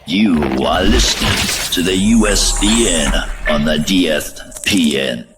You are listening to the USDN on the DSPN.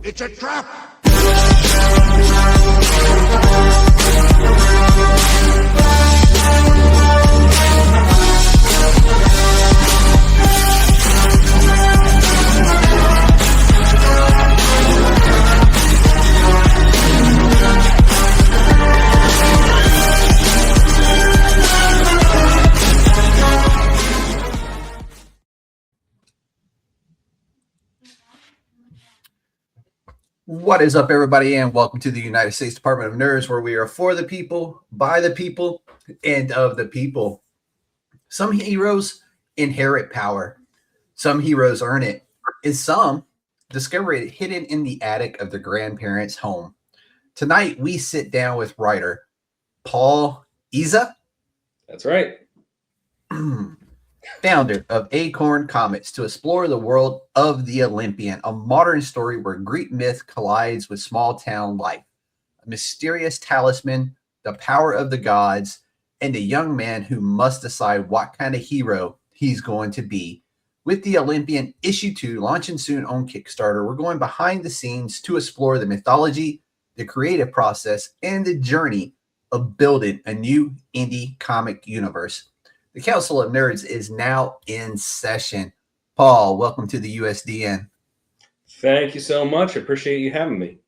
It's a trap! What is up, everybody, and welcome to the United States Department of Nerds, where we are for the people, by the people, and of the people. Some heroes inherit power. Some heroes earn it, and some discover it hidden in the attic of their grandparents' home. Tonight, we sit down with writer Paul Eza. That's right. Founder of Acorn Comics, to explore the world of the Olympian, a modern story where Greek myth collides with small-town life. A mysterious talisman, the power of the gods, and a young man who must decide what kind of hero he's going to be. With the Olympian Issue 2 launching soon on Kickstarter, we're going behind the scenes to explore the mythology, the creative process, and the journey of building a new indie comic universe. The Council of Nerds is now in session. Paul, welcome to the USDN. Thank you so much. I appreciate you having me.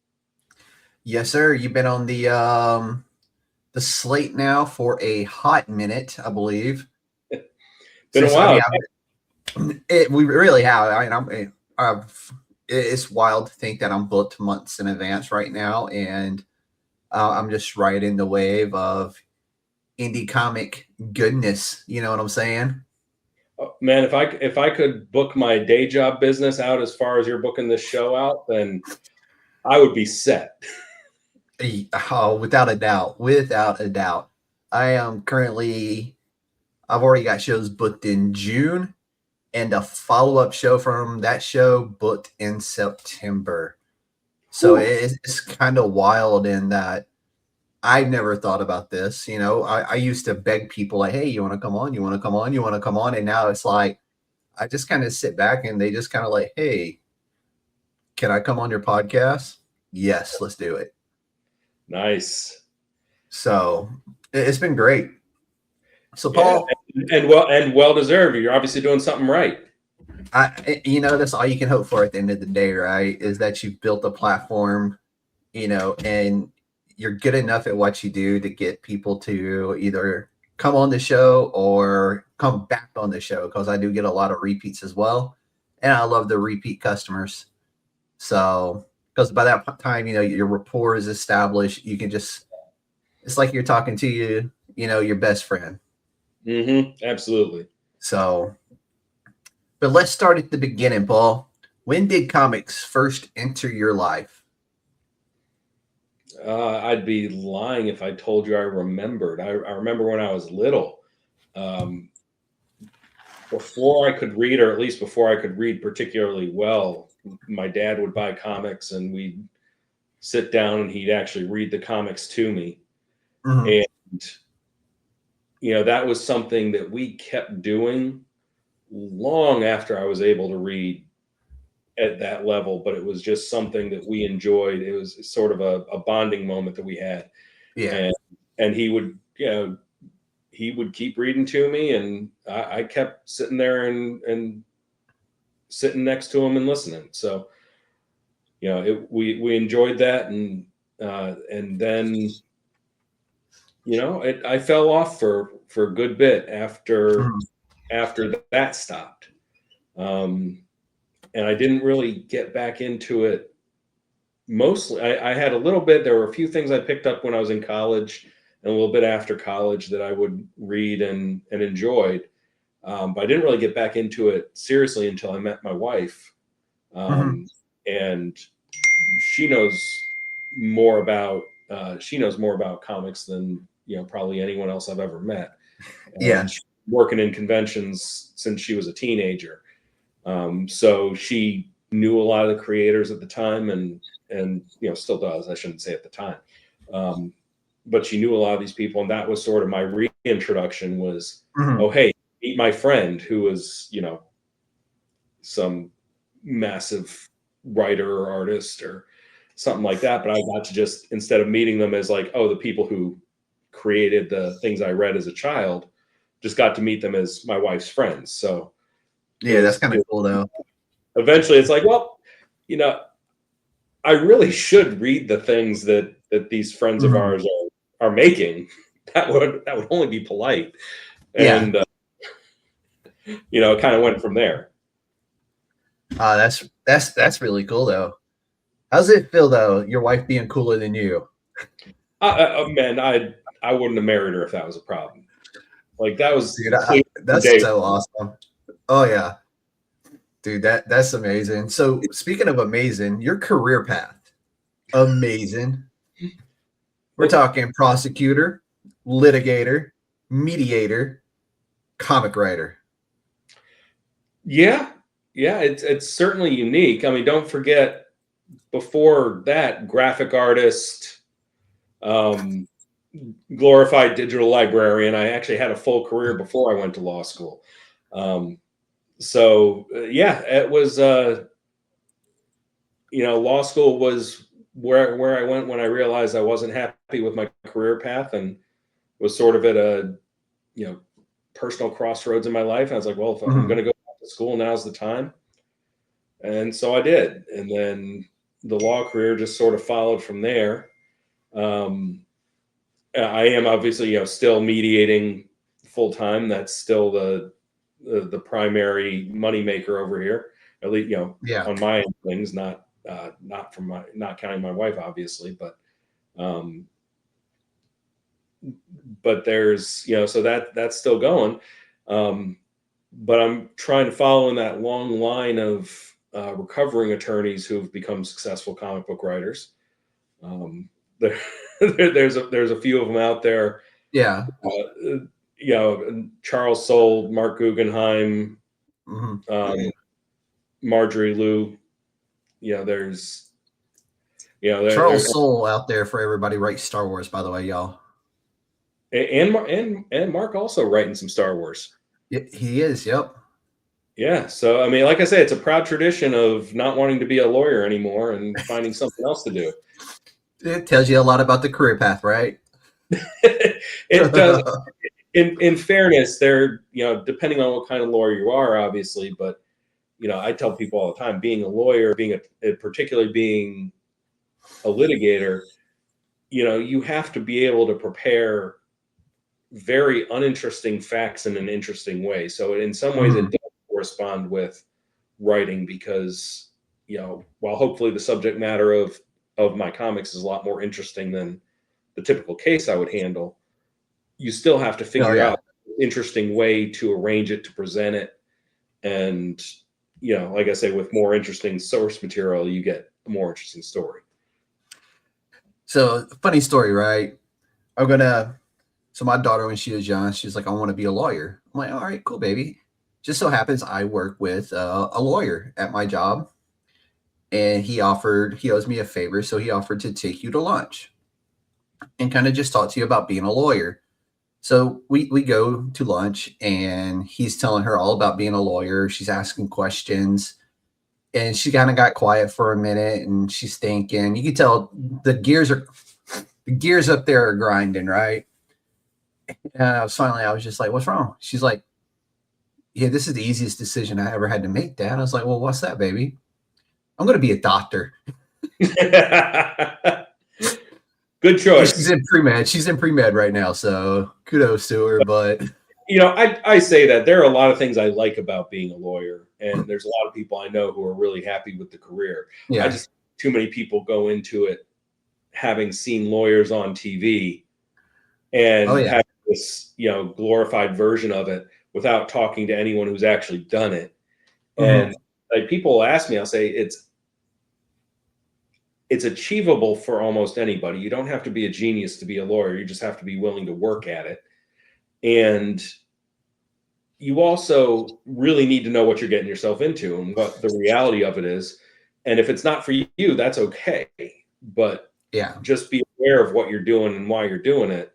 Yes, sir. You've been on the slate now for a hot minute, I believe. Been a while. We really have. It's wild to think that I'm booked months in advance right now, and I'm just riding the wave of indie comic goodness. You know what I'm saying? Oh, man, if I could book my day job business out as far as you're booking this show out, then I would be set. Oh, without a doubt. I am currently, I've already got shows booked in June and a follow-up show from that show booked in September. So it's kind of wild in that I've never thought about this. You know, I used to beg people like, hey, you want to come on? You want to come on? You want to come on? And now it's like, I just kind of sit back and they just kind of like, hey, can I come on your podcast? Yes, let's do it. Nice. So it's been great. So Paul, and well deserved. You're obviously doing something right. That's all you can hope for at the end of the day, right? Is that you've built a platform, and you're good enough at what you do to get people to either come on the show or come back on the show, because I do get a lot of repeats as well. And I love the repeat customers. So, because by that time, your rapport is established. You can just, it's like you're talking to your best friend. Mm-hmm. Absolutely. So, but let's start at the beginning, Paul. When did comics first enter your life? I'd be lying if I told you I remembered. I remember when I was little, before I could read, or at least before I could read particularly well, my dad would buy comics and we'd sit down and he'd actually read the comics to me. Mm-hmm. And, that was something that we kept doing long after I was able to read at that level, but it was just something that we enjoyed. It was sort of a bonding moment that we had. Yeah. And he would, he would keep reading to me, and I kept sitting there and sitting next to him and listening. So, we enjoyed that. And then, I fell off for a good bit after that stopped. And I didn't really get back into it mostly, I had a little bit. There were a few things I picked up when I was in college and a little bit after college that I would read and enjoyed. But I didn't really get back into it seriously until I met my wife. And she knows more about comics than probably anyone else I've ever met. Yeah. She's working in conventions since she was a teenager. So she knew a lot of the creators at the time and still does. I shouldn't say at the time. But she knew a lot of these people, and that was sort of my reintroduction was, oh, hey, meet my friend who was, some massive writer or artist or something like that. But I got to just, instead of meeting them as like, oh, the people who created the things I read as a child, just got to meet them as my wife's friends. So yeah, that's kind of cool though. Eventually it's like, well, I really should read the things that these friends of ours are making. That would only be polite. And it kind of went from there. That's really cool though. How's it feel though, your wife being cooler than you? Man, I wouldn't have married her if that was a problem. Like that was, dude, that's so awesome. Oh yeah, dude, that's amazing. So speaking of amazing, your career path, amazing. We're talking prosecutor, litigator, mediator, comic writer. Yeah, it's certainly unique. I mean, don't forget, before that, graphic artist, glorified digital librarian. I actually had a full career before I went to law school. It was, law school was where I went when I realized I wasn't happy with my career path and was sort of at a, personal crossroads in my life. And I was like, well, if I'm going to go back to school, now's the time. And so I did. And then the law career just sort of followed from there. I am obviously, still mediating full time. That's still the primary moneymaker over here. At least, on my end of things, not counting my wife, obviously, but there's, so that's still going. But I'm trying to follow in that long line of recovering attorneys who've become successful comic book writers. There's a few of them out there. Yeah. Charles Soule, Mark Guggenheim, Marjorie Liu. There's Charles Soule out there for everybody writes Star Wars, by the way, y'all. And Mark also writing some Star Wars. He is. Yep. Yeah. So, I mean, like I say, it's a proud tradition of not wanting to be a lawyer anymore and finding something else to do. It tells you a lot about the career path, right? It does. In fairness, there, depending on what kind of lawyer you are, obviously, but, I tell people all the time, being a lawyer, particularly being a litigator, you have to be able to prepare very uninteresting facts in an interesting way. So in some ways it does correspond with writing because, while hopefully the subject matter of my comics is a lot more interesting than the typical case I would handle, you still have to figure out an interesting way to arrange it, to present it. And, like I say, with more interesting source material, you get a more interesting story. So funny story, right? So my daughter, when she was young, she was like, I want to be a lawyer. I'm like, all right, cool, baby. Just so happens I work with a lawyer at my job. And he owes me a favor. So he offered to take you to lunch and kind of just talk to you about being a lawyer. So we go to lunch and he's telling her all about being a lawyer. She's asking questions and she kind of got quiet for a minute and she's thinking. You can tell the gears up there are grinding, right? And finally, I was just like, what's wrong? She's like, yeah, this is the easiest decision I ever had to make, Dad. I was like, well, what's that, baby? I'm going to be a doctor. Good choice. She's in pre-med. She's in pre-med right now, so kudos to her. But I say that there are a lot of things I like about being a lawyer, and there's a lot of people I know who are really happy with the career. Yeah. I just too many people go into it having seen lawyers on TV and have this, glorified version of it without talking to anyone who's actually done it. And like people ask me, I'll say it's achievable for almost anybody. You don't have to be a genius to be a lawyer. You just have to be willing to work at it. And you also really need to know what you're getting yourself into and what the reality of it is. And if it's not for you, that's okay. But just be aware of what you're doing and why you're doing it,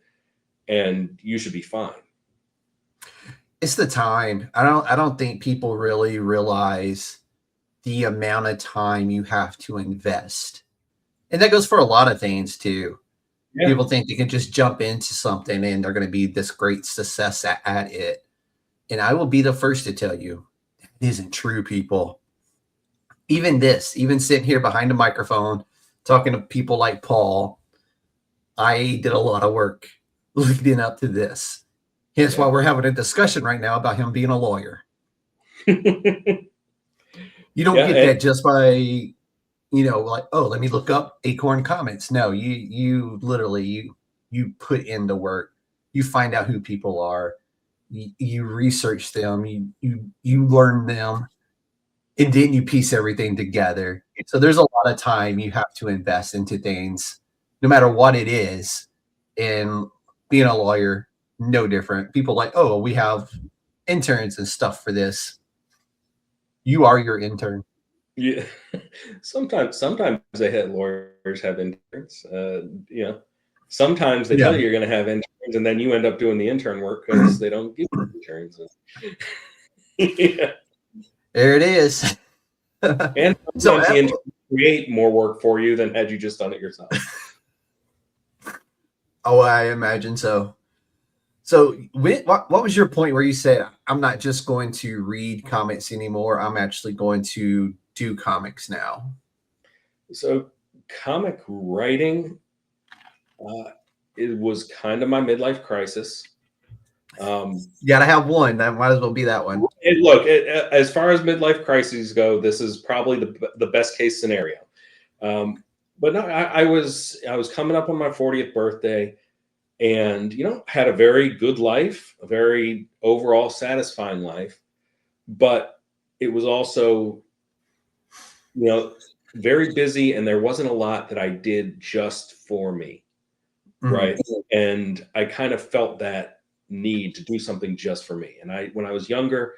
and you should be fine. It's the time. I don't think people really realize the amount of time you have to invest. And that goes for a lot of things too. Yeah. People think they can just jump into something and they're going to be this great success at it. And I will be the first to tell you, that isn't true, people. Even sitting here behind a microphone, talking to people like Paul, I did a lot of work leading up to this. Hence why we're having a discussion right now about him being a lawyer. You don't get that just by, like, oh, let me look up Acorn Comics. No, you literally, you put in the work. You find out who people are. You research them. You learn them. And then you piece everything together. So there's a lot of time you have to invest into things, no matter what it is. And being a lawyer, no different. People like, oh, we have interns and stuff for this. You are your intern. Yeah. Sometimes they had lawyers have interns. Sometimes they tell you you're going to have interns, and then you end up doing the intern work because they don't give you interns. There it is. And sometimes the interns create more work for you than had you just done it yourself. Oh, I imagine so. So what was your point where you said, I'm not just going to read comics anymore, I'm actually going to do comics now? So comic writing, it was kind of my midlife crisis. You gotta have one. That might as well be that one. Look, as far as midlife crises go, this is probably the best case scenario. But no, I was coming up on my 40th birthday, and had a very good life, a very overall satisfying life, but it was also very busy, and there wasn't a lot that I did just for me. Right. And I kind of felt that need to do something just for me. And when I was younger,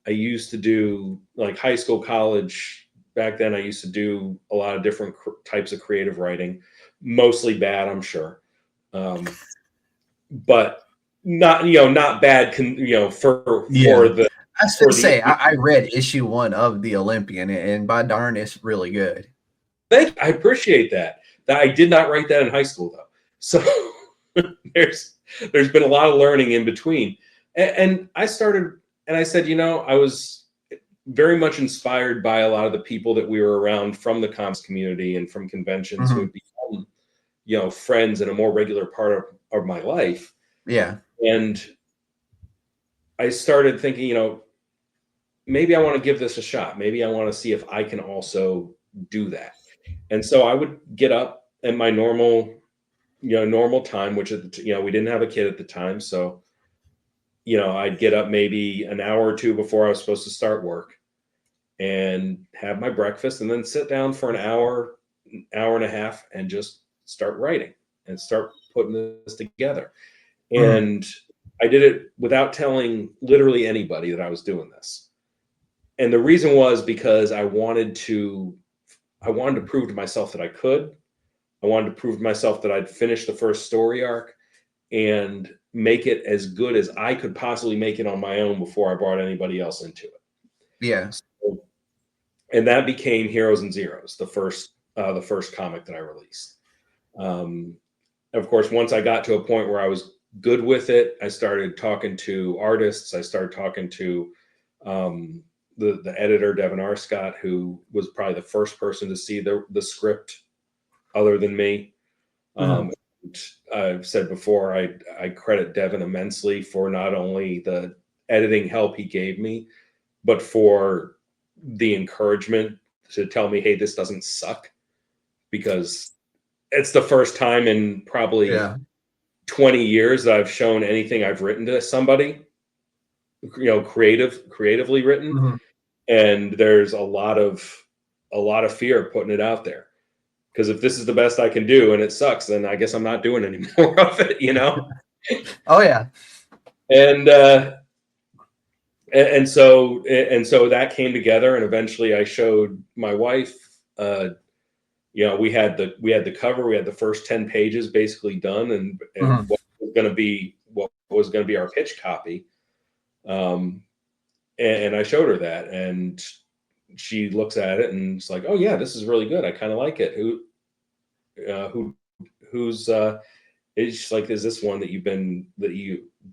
I used to do like high school, college. Back then, I used to do a lot of different types of creative writing, mostly bad, I'm sure. But not bad, for the. I was going to say, I read issue 1 of the Olympian, and by darn, it's really good. I appreciate that. I did not write that in high school, though. So there's been a lot of learning in between. And I started, and I said, I was very much inspired by a lot of the people that we were around from the comics community and from conventions who had become, friends and a more regular part of my life. Yeah. And I started thinking, maybe I want to give this a shot. Maybe I want to see if I can also do that. And so I would get up at my normal time, which we didn't have a kid at the time. So, I'd get up maybe an hour or two before I was supposed to start work and have my breakfast, and then sit down for an hour and a half and just start writing and start putting this together. And I did it without telling literally anybody that I was doing this. And the reason was because I wanted to prove to myself that I could. I wanted to prove to myself that I'd finish the first story arc and make it as good as I could possibly make it on my own before I brought anybody else into it. Yeah. So, and that became Heroes and Zeros, the first comic that I released. Of course, once I got to a point where I was good with it, I started talking to artists. I started talking to the editor, Devin R. Scott, who was probably the first person to see the script other than me. I've said before, I credit Devin immensely for not only the editing help he gave me, but for the encouragement to tell me, hey, this doesn't suck. because it's the first time in probably 20 years that I've shown anything I've written to somebody, creatively written. Mm-hmm. And there's a lot of fear putting it out there. Because if this is the best I can do and it sucks, then I guess I'm not doing any more of it, Oh yeah. And so that came together, and eventually I showed my wife. We had the cover, we had the first 10 pages basically done, and what was going to be our pitch copy. And I showed her that, and she looks at it and it's like, "Oh yeah, this is really good. I kind of like it. Who's it's like, is this one that you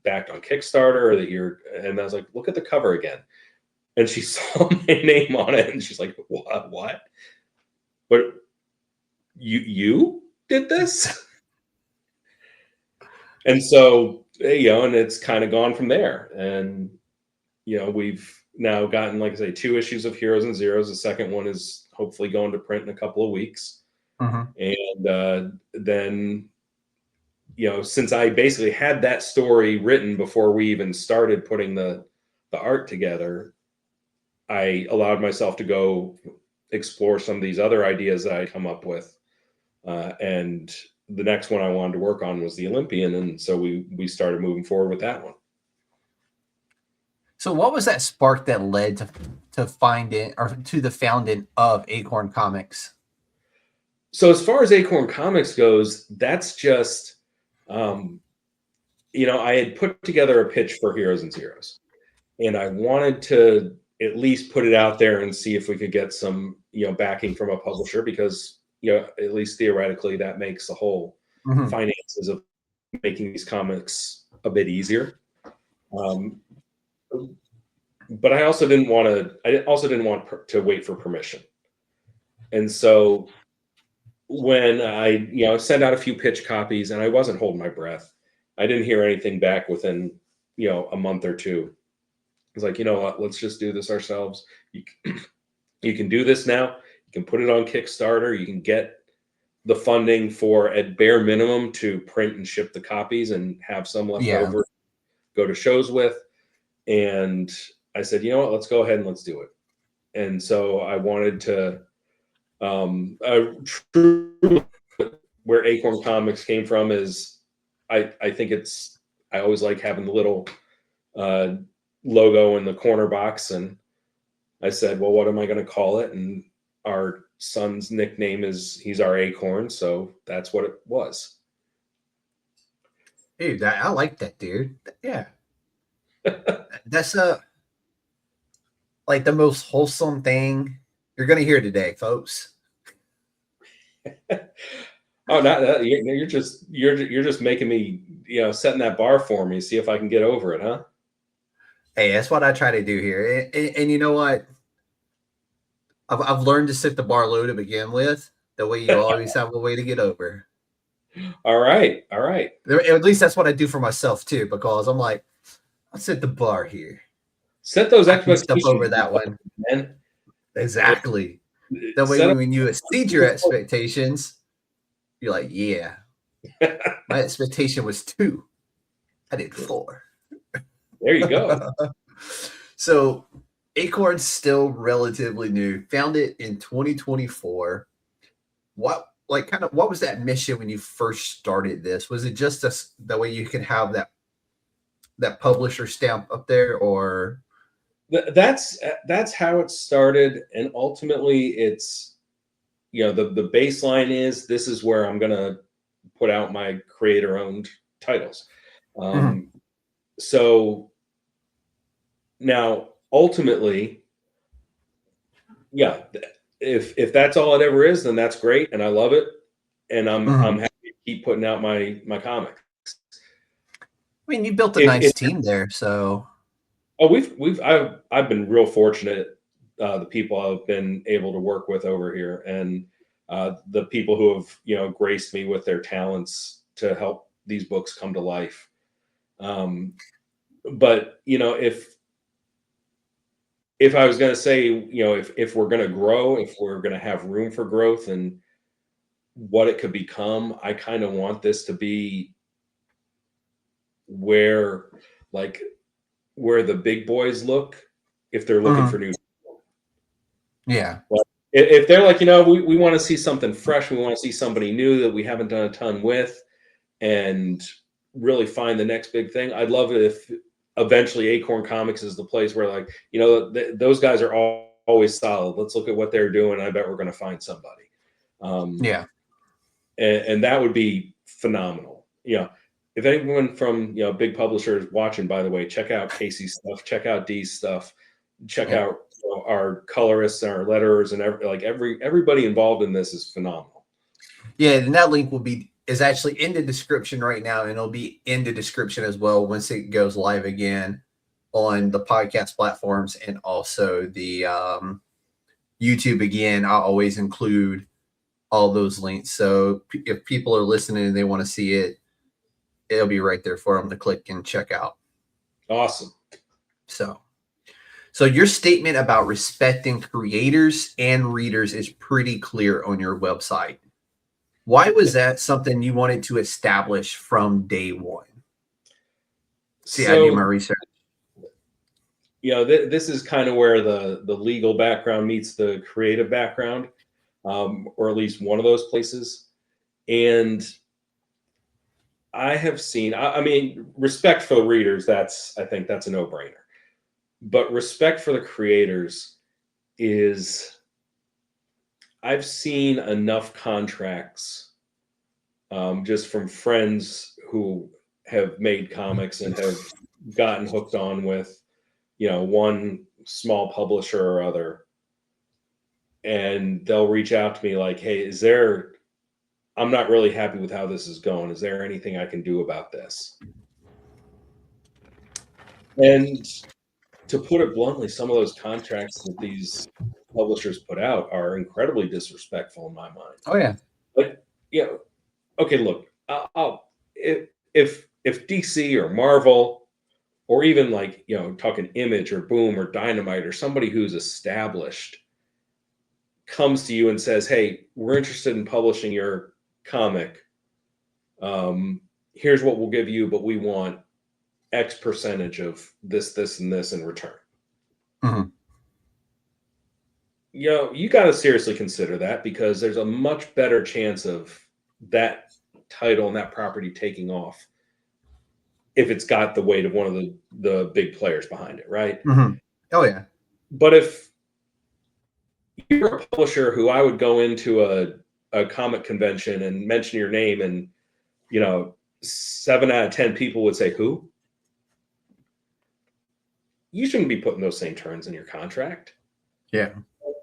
backed on Kickstarter, or that you're?" And I was like, "Look at the cover again." And she saw my name on it, and she's like, "What? But you did this?" And so, and it's kind of gone from there. And we've now gotten, like I say, 2 issues of Heroes and Zeros. The second one is hopefully going to print in a couple of weeks. And then, since I basically had that story written before we even started putting the art together, I allowed myself to go explore some of these other ideas that I come up with. And the next one I wanted to work on was the Olympian. And so we started moving forward with that one. So what was that spark that led to the founding of Acorn Comics? So as far as Acorn Comics goes, that's just, I had put together a pitch for Heroes and Zeros, and I wanted to at least put it out there and see if we could get some, backing from a publisher, because, at least theoretically, that makes the whole finances of making these comics a bit easier. But I also didn't want to wait for permission. And so when I, sent out a few pitch copies, and I wasn't holding my breath, I didn't hear anything back within, a month or two. I was like, you know what, let's just do this ourselves. You can do this now. You can put it on Kickstarter. You can get the funding for, at bare minimum, to print and ship the copies and have some left over, go to shows with. And I said, you know what, let's go ahead and let's do it. And so I wanted to, where Acorn Comics came from is, I think I always like having the little logo in the corner box. And I said, well, what am I going to call it? And our son's nickname he's our Acorn. So that's what it was. Dude, I like that, dude. Yeah. That's like the most wholesome thing you're going to hear today, folks. Oh, not that. You're just making me, setting that bar for me. See if I can get over it, huh? Hey, that's what I try to do here. And you know what? I've learned to set the bar low to begin with. That way you always have a way to get over. All right. At least that's what I do for myself too, because I'm like, I'll set the bar here. Set those expectations over that one. Man. Exactly. That way when you exceed your expectations, you're like, yeah. My expectation was 2. I did 4. There you go. So Acorn's still relatively new. Founded in 2024. What was that mission when you first started this? Was it just that way you could have that publisher stamp up there, or? That's how it started, and ultimately it's, the baseline is, this is where I'm gonna put out my creator-owned titles. So now ultimately, if that's all it ever is, then that's great, and I love it, and I'm happy to keep putting out my comics. I mean, you built a nice team there, so. Oh, I've been real fortunate. The people I've been able to work with over here, and the people who have graced me with their talents to help these books come to life. But if I was going to say, if we're going to grow, if we're going to have room for growth, and what it could become. I kind of want this to be where the big boys look if they're looking for new. Yeah. But if they're like, we want to see something fresh, we want to see somebody new that we haven't done a ton with, and really find the next big thing. I'd love it if eventually Acorn Comics is the place where, like, those guys are always solid. Let's look at what they're doing. I bet we're going to find somebody. Yeah. And that would be phenomenal. If anyone from big publishers watching, by the way, check out Casey's stuff, check out Dee's stuff, check out our colorists and our letterers, and everybody involved in this is phenomenal. Yeah, and that link is actually in the description right now, and it'll be in the description as well once it goes live again on the podcast platforms and also the YouTube again. I'll always include all those links. So if people are listening and they want to see it, it'll be right there for them to click and check out. Awesome. So your statement about respecting creators and readers is pretty clear on your website. Why was that something you wanted to establish from day one? See, I do my research. This is kind of where the legal background meets the creative background, or at least one of those places. And I have seen, respect for the readers, I think that's a no-brainer. But respect for the creators is, I've seen enough contracts just from friends who have made comics and have gotten hooked on with, one small publisher or other. And they'll reach out to me like, hey, I'm not really happy with how this is going. Is there anything I can do about this? And to put it bluntly, some of those contracts that these publishers put out are incredibly disrespectful in my mind. Oh yeah. But okay, look, if DC or Marvel, or even talking Image or Boom or Dynamite or somebody who's established comes to you and says, hey, we're interested in publishing your comic. Here's what we'll give you, but we want X percentage of this, and this in return. Mm-hmm. You got to seriously consider that, because there's a much better chance of that title and that property taking off if it's got the weight of one of the big players behind it, right? Mm-hmm. Oh yeah. But if you're a publisher who I would go into a comic convention and mention your name, and 7 out of 10 people would say, who? You shouldn't be putting those same terms in your contract. Yeah.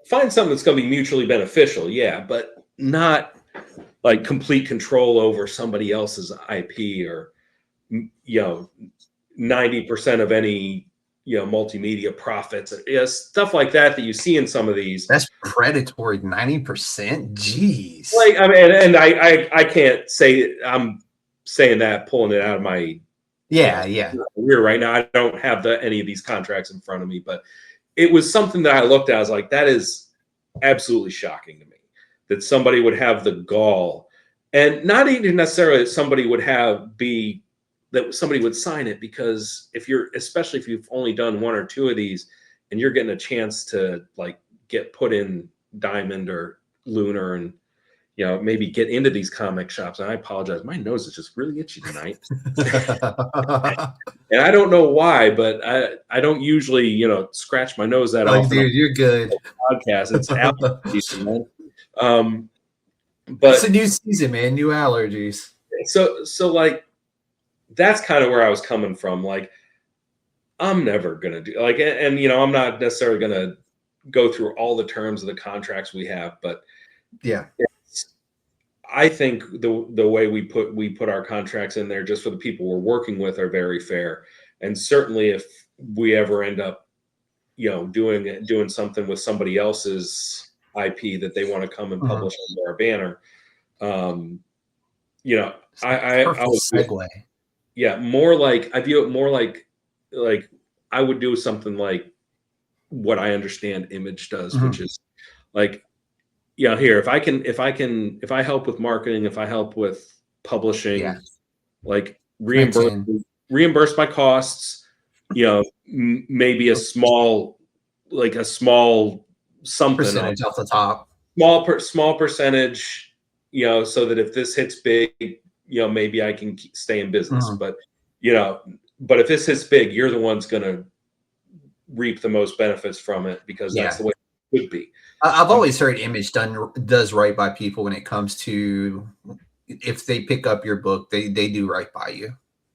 Find something that's going to be mutually beneficial, yeah, but not like complete control over somebody else's IP, or 90% of any multimedia profits, stuff like that you see in some of these. That's predatory. 90%. Jeez. I can't say I'm saying that, pulling it out of my career right now. I don't have any of these contracts in front of me, but it was something that I looked at. I was like, that is absolutely shocking to me, that somebody would have the gall, and not even necessarily that somebody would sign it, because especially if you've only done 1 or 2 of these and you're getting a chance to get put in Diamond or Lunar and maybe get into these comic shops. And I apologize, my nose is just really itchy tonight. And I don't know why, but I don't usually scratch my nose that often. Dude, you're good. Podcast. It's allergy season, man. But it's a new season, man. New allergies. So that's kind of where I was coming from. I'm never gonna do and I'm not necessarily gonna go through all the terms of the contracts we have, but yeah, I think the way we put our contracts in there, just for the people we're working with, are very fair. And certainly if we ever end up doing something with somebody else's IP that they want to come and publish under our banner, I was segue. Yeah, I view it more like I would do something like what I understand Image does, which is here, if I help with marketing, if I help with publishing, like reimburse my costs, maybe a small something percentage off the top, small percentage, so that if this hits big, maybe I can stay in business. But if this hits big, you're the one's going to reap the most benefits from it, because that's the way it would be. I've always heard Image does right by people when it comes to, if they pick up your book, they do right by you.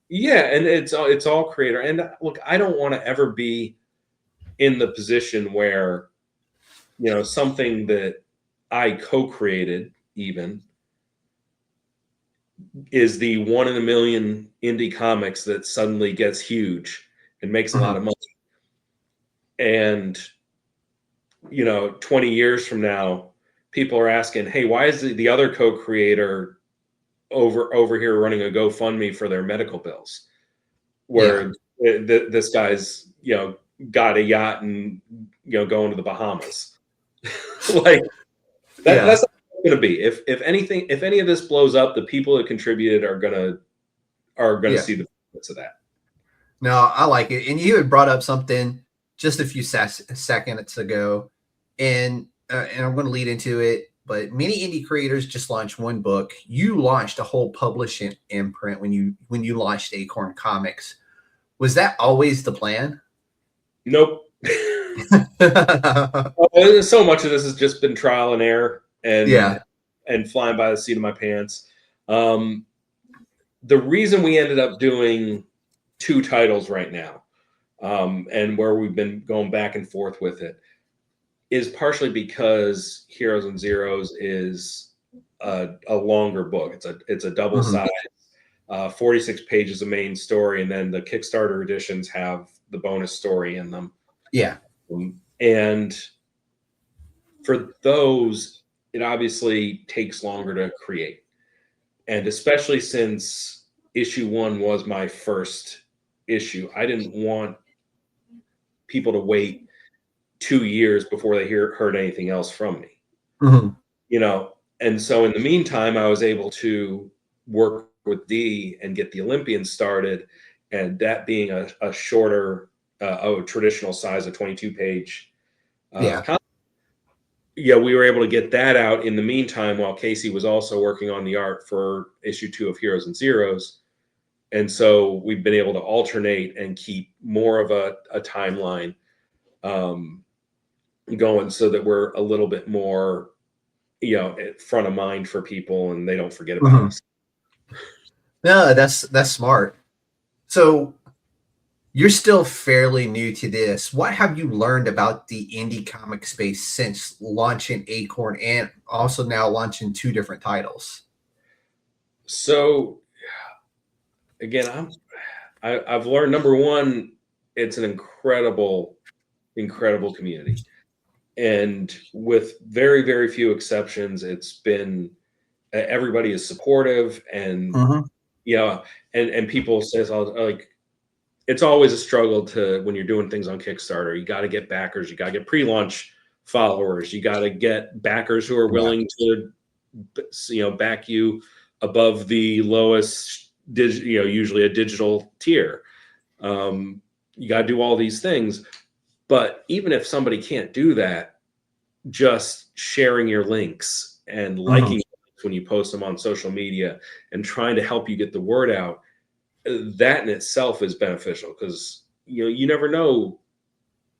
Yeah, and it's all creator. And look, I don't want to ever be in the position where, something that I co-created even is the 1 in a million indie comics that suddenly gets huge and makes a lot of money. And 20 years from now, people are asking, hey, why is the other co-creator over here running a GoFundMe for their medical bills, where this guy's got a yacht and going to the Bahamas? Like that's going to be, if any of this blows up, the people that contributed are gonna see the benefits of that. No, I like it. And you had brought up something just a few seconds ago, and I'm going to lead into it. But many indie creators just launched one book. You launched a whole publishing imprint when you launched Acorn Comics. Was that always the plan? Nope. So much of this has just been trial and error, and flying by the seat of my pants. The reason we ended up doing 2 titles right now, and where we've been going back and forth with it, is partially because Heroes and Zeros is a longer book. It's a double size, 46 pages of main story, and then the Kickstarter editions have the bonus story in them. Yeah. And for those, it obviously takes longer to create. And especially since issue 1 was my first issue, I didn't want people to wait 2 years before they heard anything else from me. And so in the meantime, I was able to work with D and get the Olympian started, and that being a shorter, a traditional size, a 22-page comic. We were able to get that out in the meantime, while Casey was also working on the art for issue 2 of Heroes and Zeros. And so we've been able to alternate and keep more of a timeline going, so that we're a little bit more, front of mind for people, and they don't forget about us. No, that's smart. So you're still fairly new to this. What have you learned about the indie comic space since launching Acorn, and also now launching 2 different titles? So again, I've learned, number one, it's an incredible community. And with very, very few exceptions, it's been, everybody is supportive, and and people says, like, it's always a struggle when you're doing things on Kickstarter. You got to get backers, you got to get pre-launch followers, you got to get backers who are willing to back you above the lowest usually a digital tier. You got to do all these things. But even if somebody can't do that, just sharing your links and liking when you post them on social media and trying to help you get the word out, that in itself is beneficial, because you never know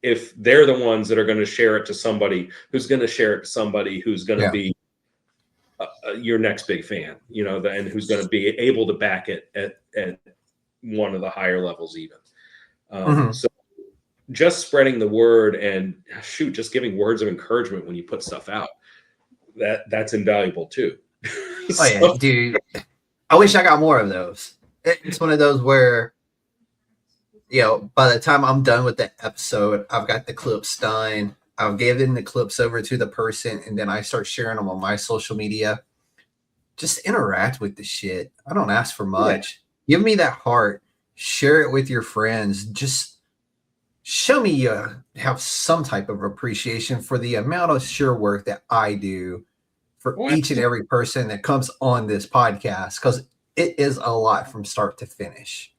if they're the ones that are going to share it to somebody who's going to share it to somebody who's going to be your next big fan, and who's going to be able to back it at one of the higher levels even. So just spreading the word, and just giving words of encouragement when you put stuff out, that's invaluable too. Oh yeah, dude. I wish I got more of those. It's one of those where, by the time I'm done with the episode, I've got the clips done. I'll give in the clips over to the person, and then I start sharing them on my social media. Just interact with the shit. I don't ask for much. Give me that heart. Share it with your friends. Just show me you have some type of appreciation for the amount of sheer work that I do for each and every person that comes on this podcast, because it is a lot from start to finish.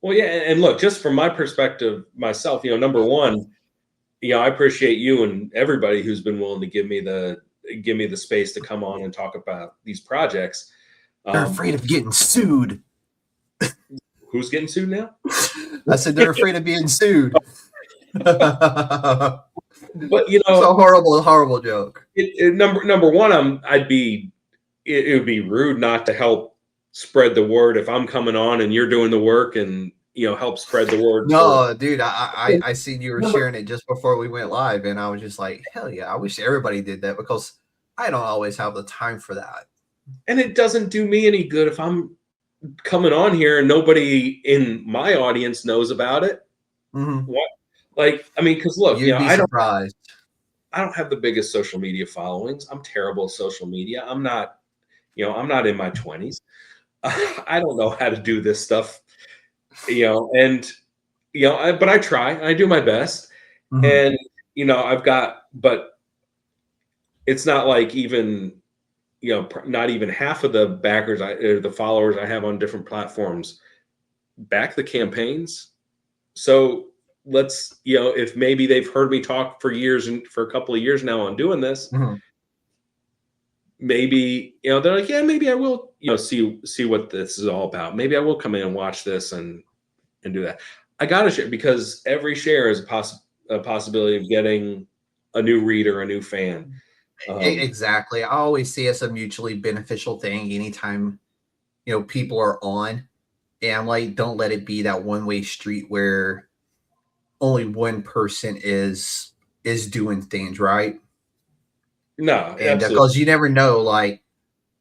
Well, yeah, and look, just from my perspective, myself, number one, I appreciate you and everybody who's been willing to give me the space to come on and talk about these projects. They're afraid of getting sued. Who's getting sued now? I said they're afraid of being sued. But it's a horrible joke. Number one, it would be rude not to help spread the word if I'm coming on and you're doing the work and help spread the word. No, dude, I seen you were sharing it just before we went live, and I was just like, hell yeah, I wish everybody did that, because I don't always have the time for that. And it doesn't do me any good if I'm coming on here and nobody in my audience knows about it. Mm-hmm. What? Because look, You'd be surprised. I don't have the biggest social media followings. I'm terrible at social media. I'm not in my 20s. I don't know how to do this stuff, but I try. I do my best. Mm-hmm. And, but it's not like even, not even half of the backers or the followers I have on different platforms back the campaigns. So let's, if maybe they've heard me talk for years and for a couple of years now on doing this, mm-hmm. Maybe, they're like, yeah, maybe I will, see what this is all about. Maybe I will come in and watch this and do that. I got to share, because every share is a possibility of getting a new reader, a new fan. Exactly. I always see it as a mutually beneficial thing anytime, people are on. And I'm like, don't let it be that one-way street where only one person is doing things, right? No, and because you never know, like,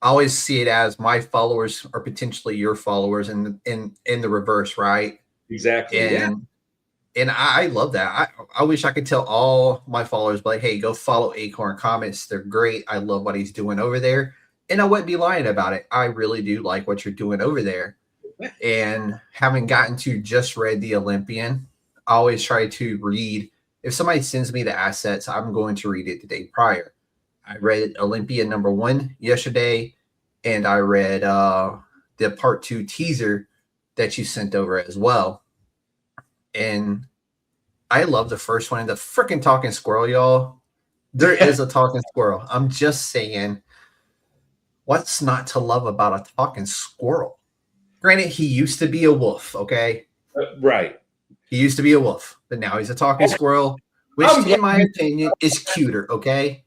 I always see it as my followers are potentially your followers, and in the reverse, right? Exactly. And I love that. I wish I could tell all my followers, like, hey, go follow Acorn Comics. They're great. I love what he's doing over there. And I wouldn't be lying about it. I really do like what you're doing over there. And having gotten to just read the Olympian, I always try to read. If somebody sends me the assets, I'm going to read it the day prior. I read Olympian #1 yesterday, and I read the part 2 teaser that you sent over as well. And I love the first one. The freaking talking squirrel, y'all. There is a talking squirrel. I'm just saying, what's not to love about a talking squirrel? Granted, he used to be a wolf, okay? Right. He used to be a wolf, but now he's a talking squirrel, which, in my opinion, is cuter, okay?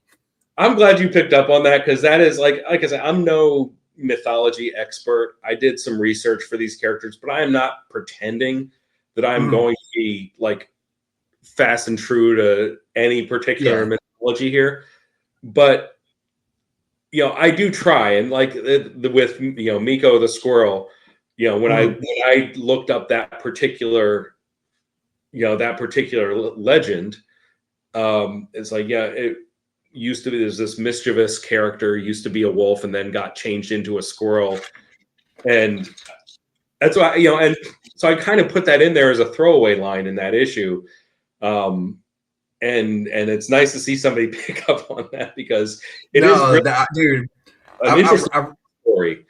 I'm glad you picked up on that, because that is, like I said, I'm no mythology expert. I did some research for these characters, but I am not pretending that I'm going to be like fast and true to any particular mythology here. But I do try, and like with Miko the squirrel, when I looked up that particular legend, it's like, it used to be, there's this mischievous character, used to be a wolf and then got changed into a squirrel, and that's why and so I kind of put that in there as a throwaway line in that issue, and it's nice to see somebody pick up on that, because it is really, dude, an interesting story.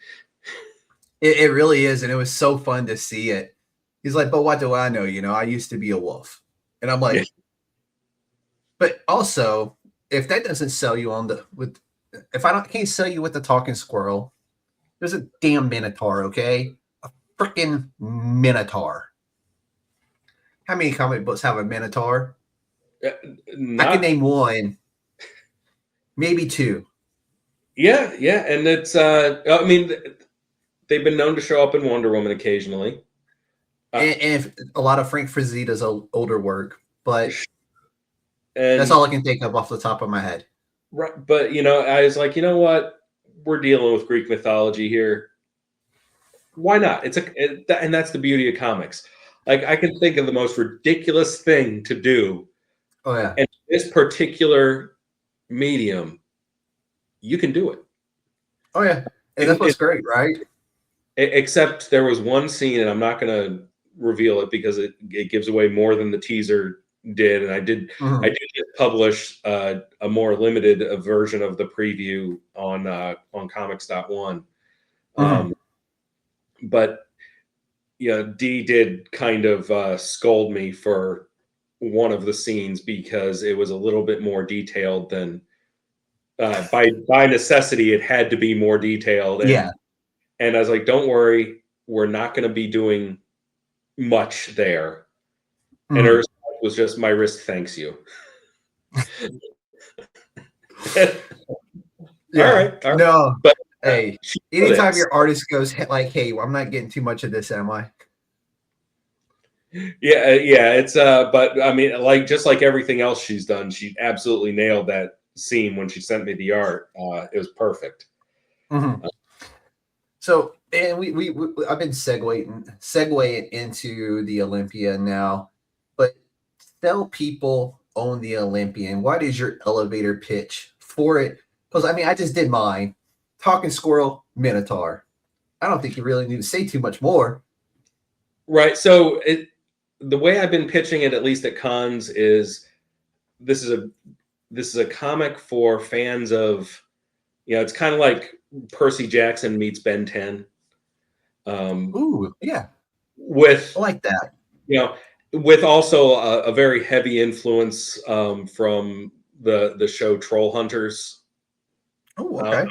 It really is, and it was so fun to see it. He's like, but what do I know? I used to be a wolf, and I'm like, but also, if that doesn't sell you if I can't sell you with the talking squirrel, there's a damn Minotaur, okay? A freaking Minotaur. How many comic books have a Minotaur? I can name one, maybe two. Yeah, and it's they've been known to show up in Wonder Woman occasionally, and if a lot of Frank Frazetta's older work, but. And that's all I can think of off the top of my head. Right, but I was like, what? We're dealing with Greek mythology here. Why not? And that's the beauty of comics. Like, I can think of the most ridiculous thing to do. Oh yeah. And this particular medium, you can do it. Oh yeah, and that's what's great, right? Except there was one scene, and I'm not going to reveal it because it gives away more than the teaser did, and I did publish a more limited version of the preview on comics.one. But Dee did kind of scold me for one of the scenes because it was a little bit more detailed than by necessity. It had to be more detailed. And I was like, don't worry, we're not going to be doing much there. And her response was just, my wrist thanks you. Yeah. All right. No, but hey, anytime your artist goes like, hey, I'm not getting too much of this, am I? Yeah. It's but I mean, just like everything else she's done, she absolutely nailed that scene when she sent me the art. It was perfect. So, and we I've been segueing into the Olympian now, but tell people on the Olympian, what is your elevator pitch for it? Because I mean, I just did mine. Talking Squirrel, Minotaur. I don't think you really need to say too much more. Right. So the way I've been pitching it, at least at cons, is this is a comic for fans of, it's kind of like Percy Jackson meets Ben 10. Ooh, yeah. With I like that. With also a very heavy influence from the show Troll Hunters. Oh, okay.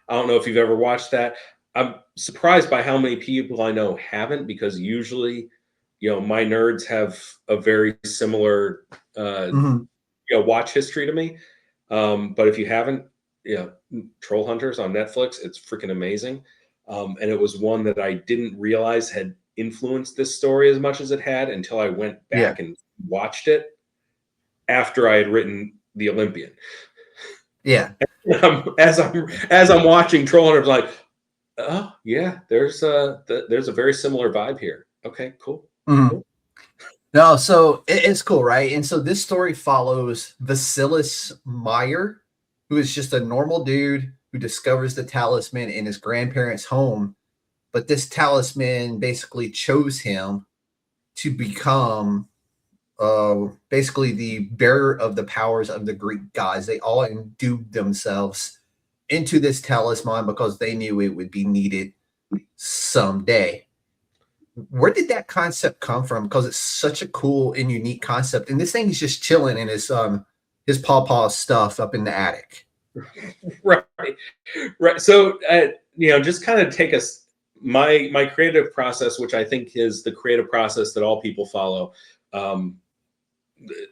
I don't know if you've ever watched that. I'm surprised by how many people I know haven't, because usually, my nerds have a very similar watch history to me. But if you haven't, Troll Hunters on Netflix, it's freaking amazing. And it was one that I didn't realize had influenced this story as much as it had until I went back and watched it after I had written The Olympian. Yeah. As I'm watching Troll Hunters, like, oh yeah, there's a very similar vibe here. Okay, cool. Cool. No, so it's cool, right? And so this story follows Vasilis Meyer, who is just a normal dude who discovers the talisman in his grandparents' home. But this talisman basically chose him to become basically the bearer of the powers of the Greek gods. They all endued themselves into this talisman because they knew it would be needed someday. Where did that concept come from? Because it's such a cool and unique concept. And this thing is just chilling in his pawpaw stuff up in the attic. Right. So, just kind of take us, my creative process, which I think is the creative process that all people follow,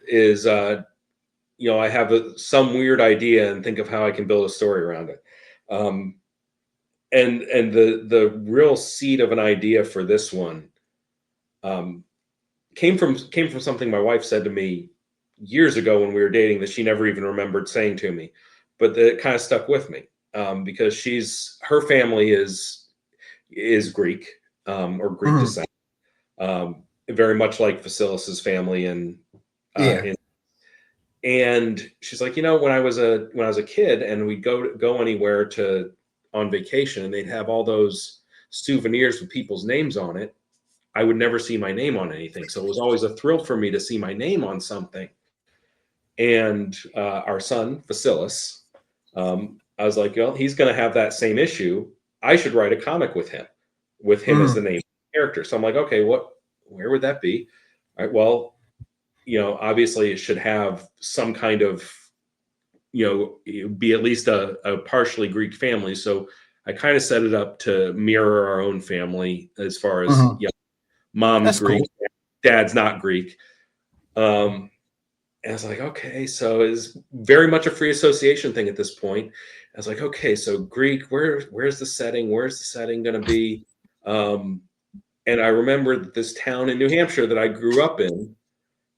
is, I have some weird idea and think of how I can build a story around it. And the real seed of an idea for this one came from something my wife said to me years ago when we were dating that she never even remembered saying to me, but that it kind of stuck with me because her family is Greek or Greek descent, very much like Vasilis's family and and she's like, when I was a kid and we'd go anywhere on vacation and they'd have all those souvenirs with people's names on it, I would never see my name on anything. So it was always a thrill for me to see my name on something. And our son, Vasilis, I was like, well, he's going to have that same issue. I should write a comic with him as the name character. So I'm like, okay, where would that be? All right, well, obviously it should have some kind of, be at least a partially Greek family. So I kind of set it up to mirror our own family as far as, mom's That's Greek, cool. dad's not Greek. And I was like, okay, so it's very much a free association thing at this point. I was like, okay, so Greek, where's the setting? Where's the setting going to be? And I remember that this town in New Hampshire that I grew up in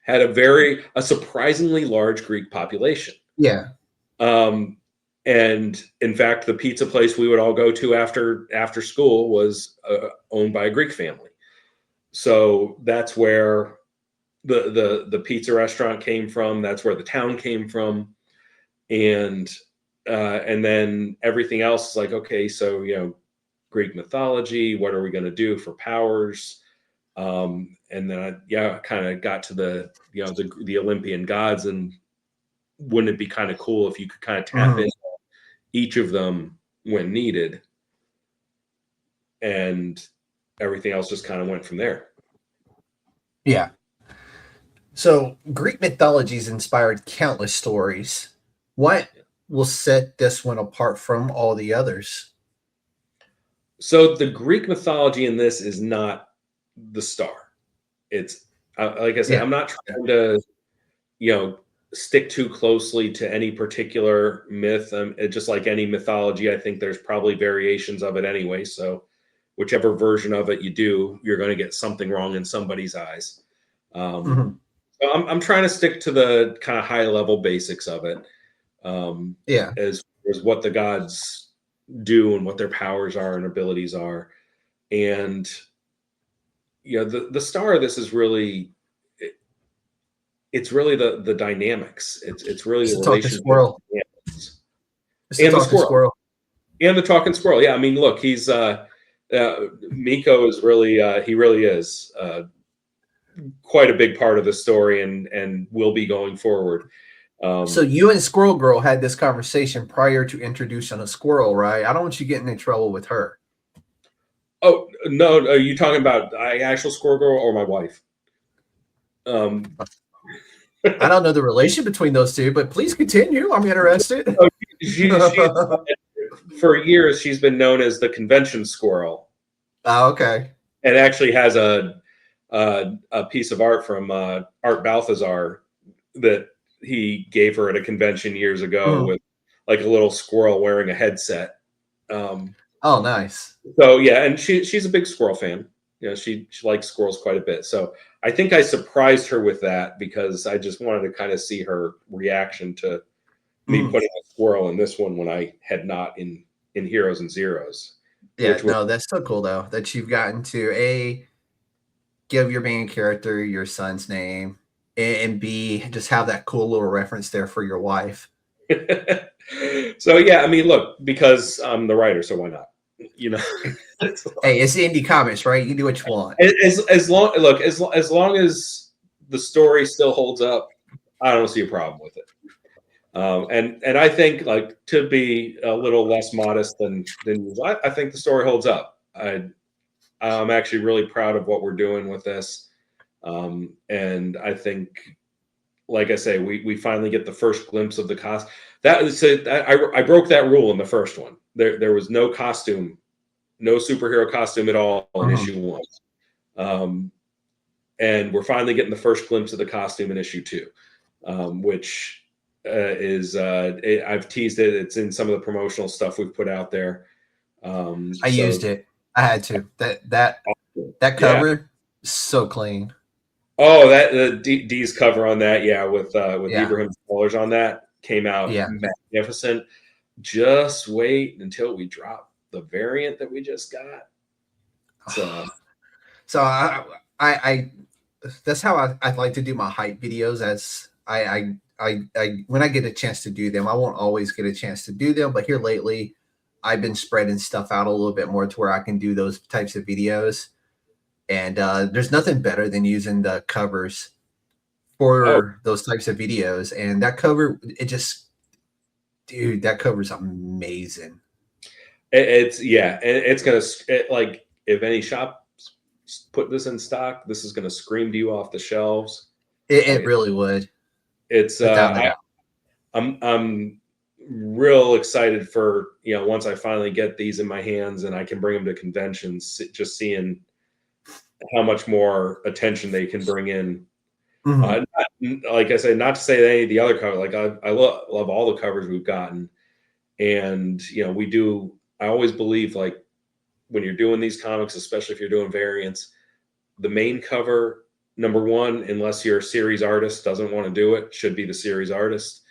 had a surprisingly large Greek population. Yeah. And in fact, the pizza place we would all go to after school was owned by a Greek family. So that's where the pizza restaurant came from. That's where the town came from. And then everything else is like, okay, so, Greek mythology, what are we going to do for powers? And then I kind of got to the Olympian gods and wouldn't it be kind of cool if you could kind of tap into each of them when needed, and everything else just kind of went from there. Yeah. So Greek mythologies inspired countless stories. What will set this one apart from all the others? So the Greek mythology in this is not the star. It's like I said, I'm not trying to, stick too closely to any particular myth. Just like any mythology, I think there's probably variations of it anyway. So whichever version of it you do, you're going to get something wrong in somebody's eyes. So I'm trying to stick to the kind of high level basics of it. As what the gods do and what their powers are and abilities are. And the star of this is really, it's really the dynamics. It's really the relationship. Squirrel. And the squirrel. And the talking squirrel. Yeah, I mean, look, he's Miko is really he really is quite a big part of the story and will be going forward. So you and Squirrel Girl had this conversation prior to introducing a squirrel, right? I don't want you getting in trouble with her. Oh, no. Are you talking about actual Squirrel Girl or my wife? I don't know the relation between those two, but please continue. I'm interested. For years, she's been known as the convention squirrel. Oh, okay. And actually has a piece of art from Art Balthazar that he gave her at a convention years ago with like a little squirrel wearing a headset. Oh, nice. So yeah, and she's a big squirrel fan. She likes squirrels quite a bit. So I think I surprised her with that because I just wanted to kind of see her reaction to me putting a squirrel in this one when I had not in Heroes and Zeros. Yeah, no, that's so cool though that you've gotten to give your main character your son's name, and B, just have that cool little reference there for your wife. So yeah, I mean, look, because I'm the writer, so why not? Hey, it's indie comics, right? You do what you want. As long as the story still holds up, I don't see a problem with it. And I think, like, to be a little less modest than usual, I think the story holds up. I'm actually really proud of what we're doing with this. And I think, like I say, we finally get the first glimpse of the cost. I broke that rule in the first one. There was no costume, no superhero costume at all in issue 1. And we're finally getting the first glimpse of the costume in issue 2, which I've teased it. It's in some of the promotional stuff we've put out there. I used it. I had to. That cover is so clean. Oh, that D's cover on that, with Ibrahim's colors on that came out magnificent. Just wait until we drop the variant that we just got. So I that's how I like to do my hype videos. As I when I get a chance to do them, I won't always get a chance to do them, but here lately I've been spreading stuff out a little bit more to where I can do those types of videos. And there's nothing better than using the covers for those types of videos. And that cover, that cover's amazing. It's gonna like, if any shop put this in stock, this is gonna scream to you off the shelves. It really would. It's I'm real excited for once I finally get these in my hands and I can bring them to conventions, just seeing how much more attention they can bring in. Like I said, not to say that any of the other covers, like I love all the covers we've gotten, and I always believe, like, when you're doing these comics, especially if you're doing variants, the main cover, number one, unless you're a series artist, doesn't want to do it, should be the series artist,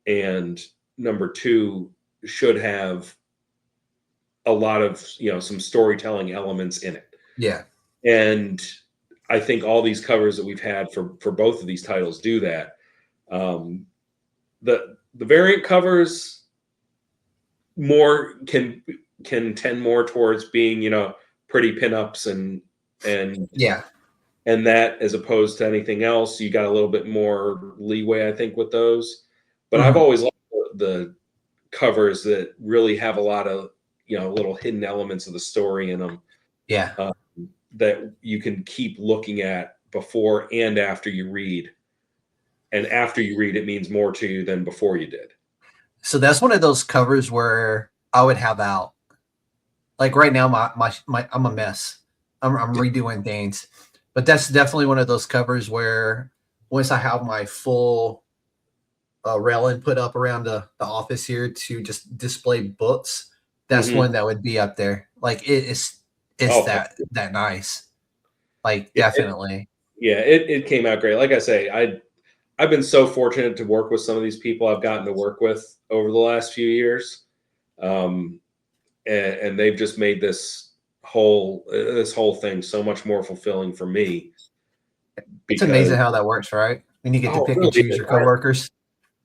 and number two, should have a lot of some storytelling elements in it. Yeah. And I think all these covers that we've had for both of these titles do that. The variant covers more can tend more towards being pretty pinups and that, as opposed to anything else. You got a little bit more leeway, I think, with those. But I've always liked the covers that really have a lot of, little hidden elements of the story in them. Yeah. That you can keep looking at before and after you read. And after you read, it means more to you than before you did. So that's one of those covers where I would have out. Like right now, my I'm a mess. I'm redoing things, but that's definitely one of those covers where once I have my full railing put up around the office here to just display books, that's one that would be up there. Like it's that nice. Like definitely. It came out great. Like I say, I've been so fortunate to work with some of these people I've gotten to work with over the last few years. And they've just made this whole thing so much more fulfilling for me. It's amazing how that works, right? When you get to pick and choose your coworkers.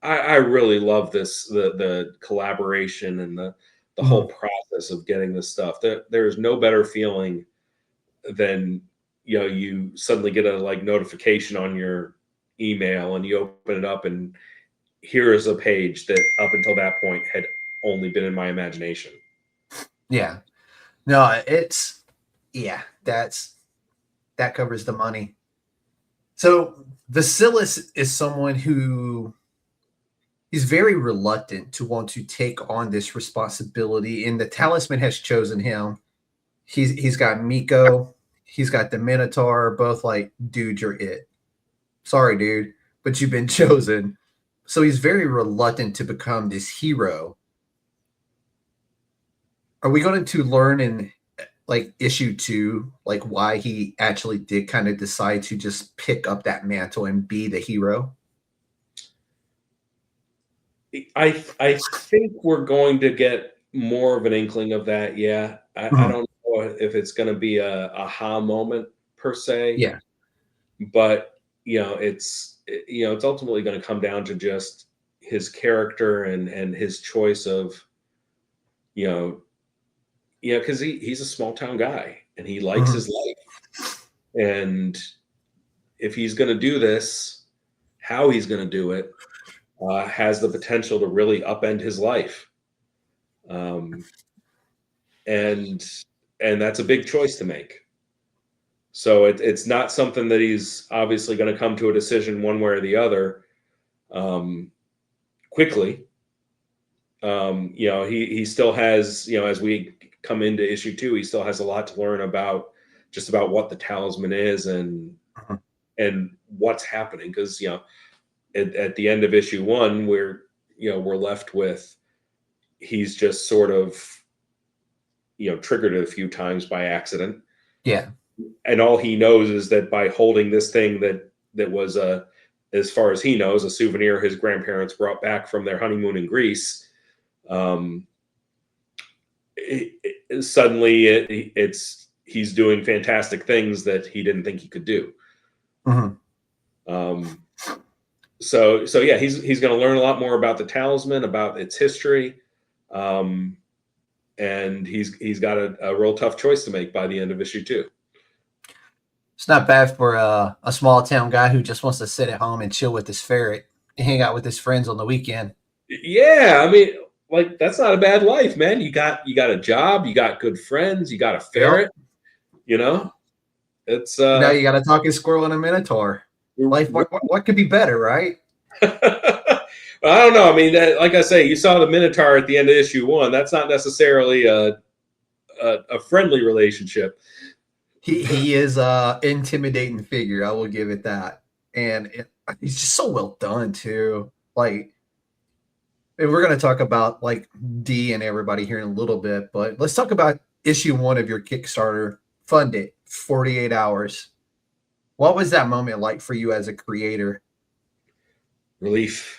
I really love this, the collaboration and the whole process of getting this stuff. There's no better feeling than, you suddenly get a notification on your email and you open it up and here is a page that up until that point had only been in my imagination. Yeah. No, that covers the money. So Vasilis is someone who is very reluctant to want to take on this responsibility, and the talisman has chosen him. He's got Miko, he's got the Minotaur, both like, dude, you're it. Sorry, dude, but you've been chosen. So he's very reluctant to become this hero. Are we going to learn in issue 2, why he actually did kind of decide to just pick up that mantle and be the hero? I think we're going to get more of an inkling of that. Yeah. I don't know if it's going to be a aha moment per se. Yeah. But, it's ultimately going to come down to just his character and his choice of, because he's a small town guy and he likes his life. And if he's going to do this, how he's going to do it has the potential to really upend his life. And that's a big choice to make. So it's not something that he's obviously going to come to a decision one way or the other quickly. He still has, as we come into issue 2, he still has a lot to learn about what the talisman is and what's happening. Because, at the end of issue 1, we're left with, he's just sort of, triggered it a few times by accident. Yeah. And all he knows is that by holding this thing that was as far as he knows, a souvenir his grandparents brought back from their honeymoon in Greece, suddenly he's doing fantastic things that he didn't think he could do. So yeah, he's going to learn a lot more about the talisman, about its history, and he's got a real tough choice to make by the end of issue 2. It's not bad for a small town guy who just wants to sit at home and chill with his ferret and hang out with his friends on the weekend. Yeah, I mean, that's not a bad life, man. You got a job, you got good friends, you got a ferret. It's now you got a talking squirrel and a Minotaur. Life, what could be better, right? I don't know. I mean, like I say, you saw the Minotaur at the end of issue 1. That's not necessarily a friendly relationship. He is a intimidating figure. I will give it that, and he's just so well done too. And we're going to talk about D and everybody here in a little bit, but let's talk about issue 1 of your Kickstarter. Fund it 48 hours. What was that moment like for you as a creator? Relief.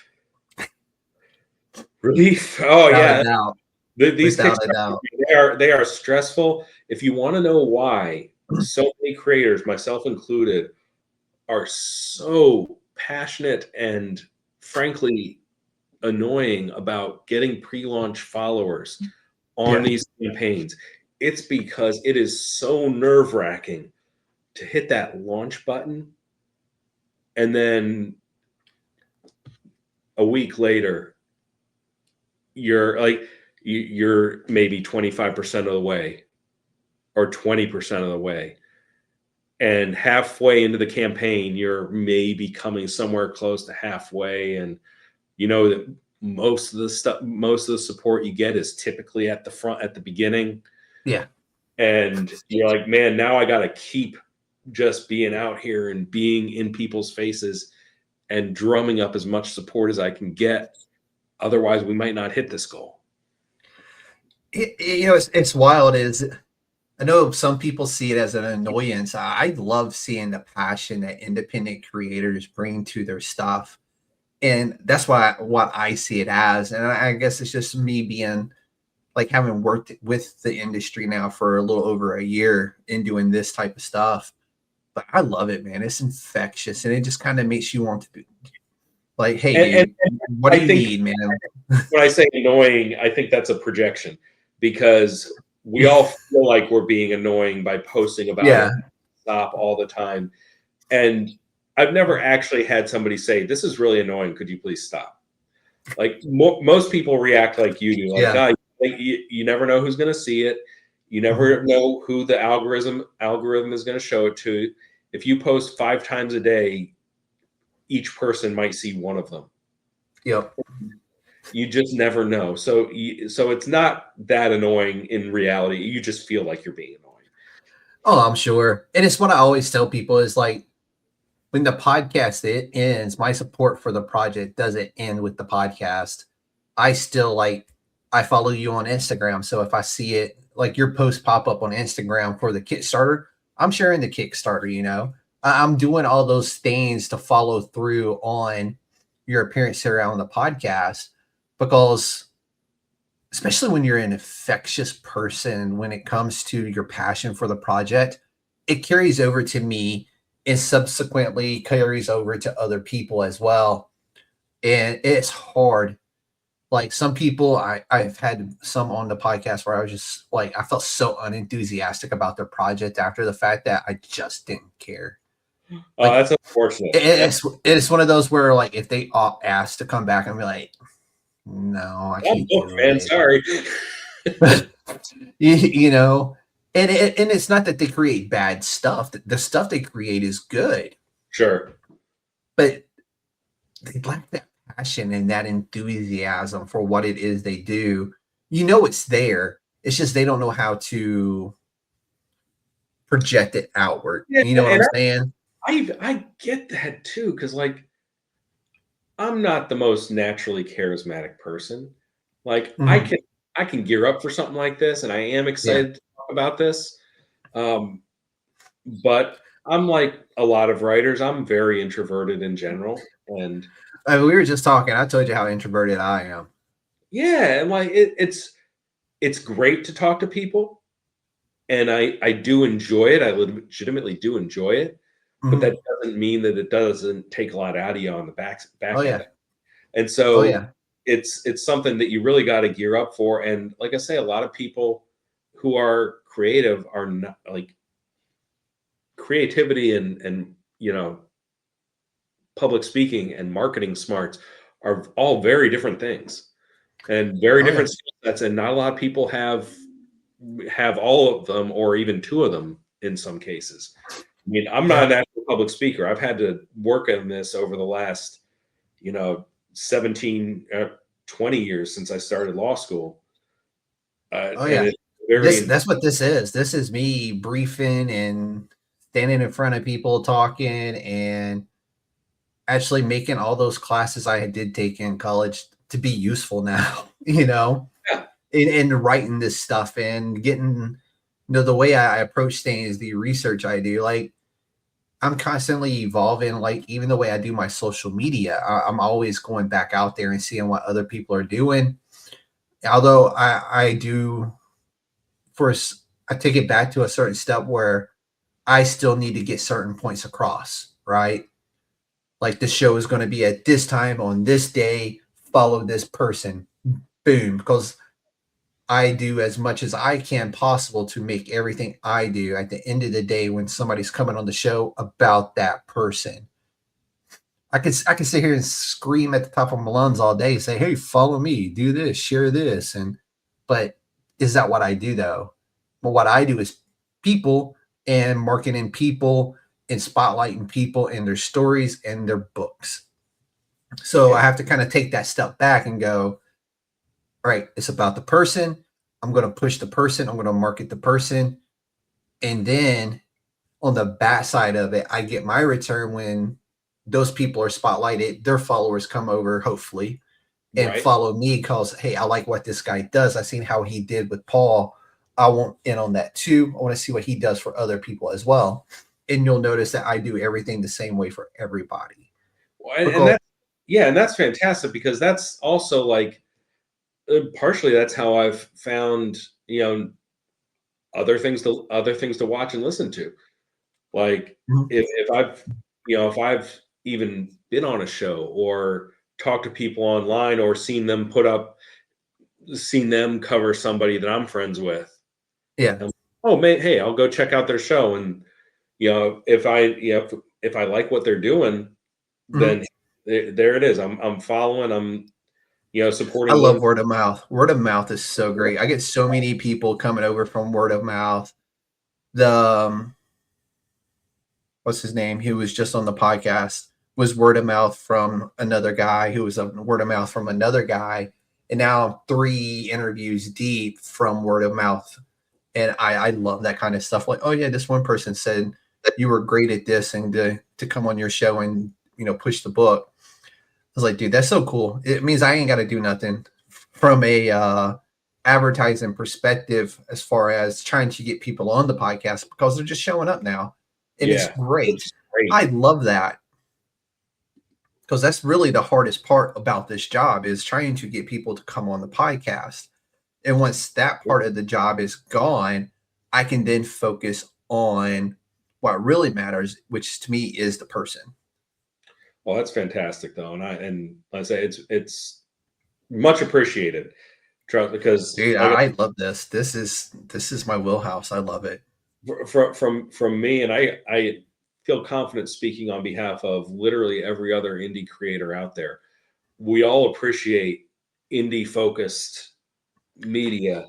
Oh yeah. These Kickstarters, they are stressful. If you want to know why so many creators, myself included, are so passionate and frankly annoying about getting pre-launch followers on these campaigns, it's because it is so nerve-wracking to hit that launch button and then a week later, you're like, you're maybe 25% of the way or 20% of the way. And halfway into the campaign, you're maybe coming somewhere close to halfway. And you know that most of the support you get is typically at the front, at the beginning. Yeah. And you're like, man, now I got to keep just being out here and being in people's faces and drumming up as much support as I can get. Otherwise, we might not hit this goal. It's wild. I know some people see it as an annoyance. I love seeing the passion that independent creators bring to their stuff. And that's what I see it as. And I guess it's just me being like having worked with the industry now for a little over a year and doing this type of stuff. But I love it, man. It's infectious. And it just kind of makes you want to be like, hey, dude, what do you need, man? When I say annoying, I think that's a projection, because we all feel like we're being annoying by posting about it, stop all the time. And I've never actually had somebody say, this is really annoying, could you please stop? Like most people react like you do, like, God, you never know who's going to see it. You never know who the algorithm is going to show it to. If you post 5 times a day, each person might see one of them. Yep. You just never know. So it's not that annoying in reality. You just feel like you're being annoying. Oh, I'm sure. And it's what I always tell people is like, when the podcast ends, my support for the project doesn't end with the podcast. I still I follow you on Instagram. So if I see it, like your post pop up on Instagram for the Kickstarter, I'm sharing the Kickstarter, I'm doing all those things to follow through on your appearance here on the podcast, because especially when you're an infectious person, when it comes to your passion for the project, it carries over to me and subsequently carries over to other people as well. And it's hard. Like some people, I've had some on the podcast where I was just like, I felt so unenthusiastic about their project after the fact that I just didn't care. Oh, that's unfortunate. It's one of those where like, if they ask to come back and be like, no, I can't do it. Sorry. And it's not that they create bad stuff. The stuff they create is good. Sure. But they lack that passion and that enthusiasm for what it is they do. It's there. It's just they don't know how to project it outward. Yeah, you know what I'm saying? I get that too, because like I'm not the most naturally charismatic person. Like I can gear up for something like this, and I am excited to talk about this. But I'm like a lot of writers. I'm very introverted in general, and we were just talking. I told you how introverted I am. Yeah, and like it's great to talk to people, and I do enjoy it. I legitimately do enjoy it, but that doesn't mean that it doesn't take a lot out of you on the back end. And so it's something that you really got to gear up for. And like I say, a lot of people who are creative are not like creativity and public speaking and marketing smarts are all very different things and very different skill sets. And not a lot of people have all of them or even 2 of them in some cases. I mean, I'm not an actual public speaker. I've had to work on this over the last, 17, 20 years since I started law school. That's what this is. This is me briefing and standing in front of people talking and actually making all those classes I did take in college to be useful now, in writing this stuff and getting, the way I approach things, the research I do, like I'm constantly evolving, like even the way I do my social media, I'm always going back out there and seeing what other people are doing. Although I do, first, I take it back to a certain step where I still need to get certain points across, right? Like the show is going to be at this time on this day, follow this person, boom. Because I do as much as I can possible to make everything I do at the end of the day when somebody's coming on the show about that person. I could sit here and scream at the top of my lungs all day, say, "Hey, follow me, do this, share this," but is that what I do though? But what I do is people and marketing people and spotlighting people and their stories and their books. So I have to kind of take that step back and go, all right, it's about the person. I'm going to push the person. I'm going to market the person. And then on the back side of it, I get my return when those people are spotlighted. Their followers come over, hopefully, and follow me because, hey, I like what this guy does. I've seen how he did with Paul. I want in on that too. I want to see what he does for other people as well. And you'll notice that I do everything the same way for everybody. And that's fantastic, because that's also like partially that's how I've found, other things to watch and listen to. Like if I've even been on a show or talked to people online or seen them cover somebody that I'm friends with. Yeah. Oh man, hey, I'll go check out their show. And if I like what they're doing, then there it is. I'm following. I'm supporting. I love word of mouth. Word of mouth is so great. I get so many people coming over from word of mouth. What's his name? Who was just on the podcast was word of mouth from another guy who was a word of mouth from another guy. And now I'm 3 interviews deep from word of mouth. And I love that kind of stuff. Like, oh yeah, this one person said that you were great at this and to come on your show and, push the book. I was like, dude, that's so cool. It means I ain't got to do nothing from a advertising perspective as far as trying to get people on the podcast, because they're just showing up now. And it's great. I love that. Because that's really the hardest part about this job, is trying to get people to come on the podcast. And once that part of the job is gone, I can then focus on what really matters, which to me is the person. Well, that's fantastic, though, and I say it's much appreciated, because dude, I love this. This is my wheelhouse. I love it. From me, and I feel confident speaking on behalf of literally every other indie creator out there. We all appreciate indie focused media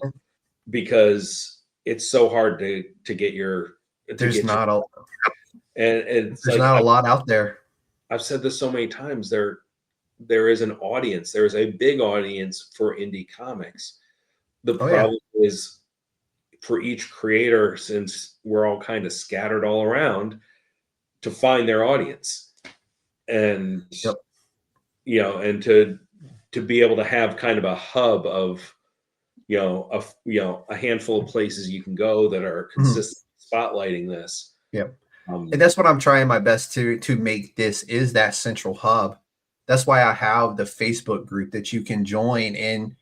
because it's so hard to get your. There's not a lot out there. I've said this so many times. There is an audience. There is a big audience for indie comics. The problem is for each creator, since we're all kind of scattered all around, to find their audience, and and to be able to have kind of a hub of a handful of places you can go that are consistently spotlighting this. Yep. And that's what I'm trying my best to make this is that central hub. That's why I have the Facebook group that you can join, and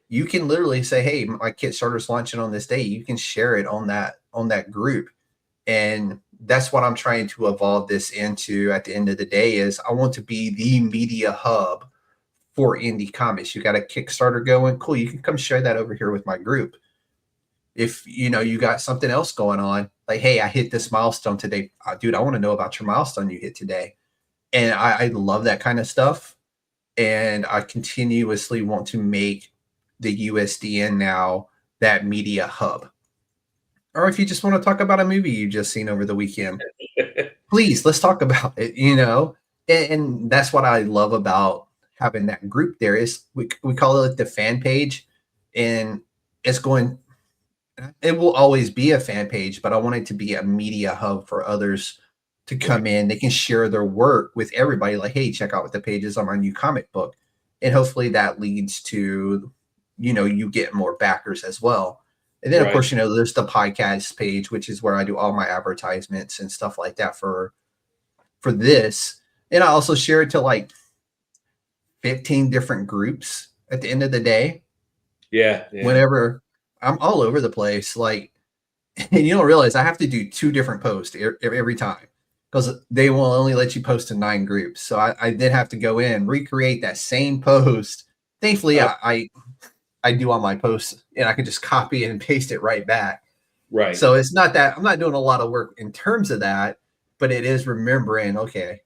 you can literally say, hey, my Kickstarter's launching on this day. You can share it on that group. And that's what I'm trying to evolve this into at the end of the day, is I want to be the media hub for indie comics. You got a Kickstarter going, cool. You can come share that over here with my group. If you got something else going on, like, hey, I hit this milestone today. Dude, I want to know about your milestone you hit today. And I love that kind of stuff. And I continuously want to make the USDN now that media hub. Or if you just want to talk about a movie you just seen over the weekend, please, let's talk about it, and that's what I love about having that group there. Is we call it the fan page, and it will always be a fan page, but I want it to be a media hub for others to come in. They can share their work with everybody. Like, hey, check out the pages on my new comic book. And hopefully that leads to, you get more backers as well. And then, of course, there's the podcast page, which is where I do all my advertisements and stuff like that for this. And I also share it to like 15 different groups at the end of the day. Yeah. Whenever I'm all over the place, like, and you don't realize I have to do 2 different posts every time, because they will only let you post in 9 groups. So I then have to go in, recreate that same post. Thankfully, I do all my posts, and I can just copy it and paste it right back. Right. So it's not that I'm not doing a lot of work in terms of that, but it is remembering, okay,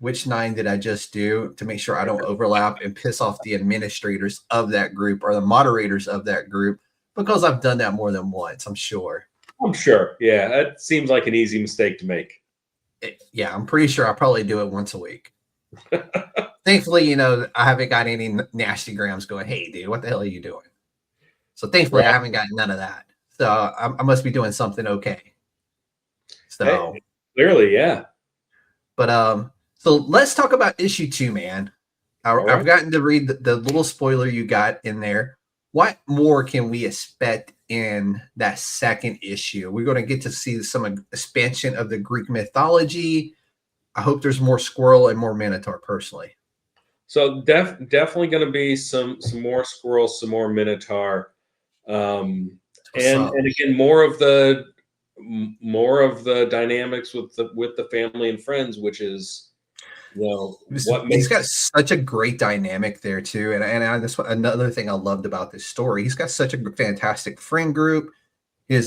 which 9 did I just do to make sure I don't overlap and piss off the administrators of that group or the moderators of that group, because I've done that more than once, I'm sure. I'm sure. Yeah, that seems like an easy mistake to make. Yeah, I'm pretty sure I probably do it once a week. Thankfully, I haven't got any nasty grams going, hey, dude, what the hell are you doing? So thankfully, right. I haven't gotten none of that. So I must be doing something okay. So hey, clearly, yeah. But so let's talk about issue 2, man. I've gotten to read the little spoiler you got in there. What more can we expect in that second issue? We're going to get to see some expansion of the Greek mythology. I hope there's more squirrel and more Minotaur, personally. So definitely going to be some more squirrels, some more Minotaur, and again more of the dynamics with the family and friends, which is he's got such a great dynamic there too, and that's another thing I loved about this story. He's got such a fantastic friend group. His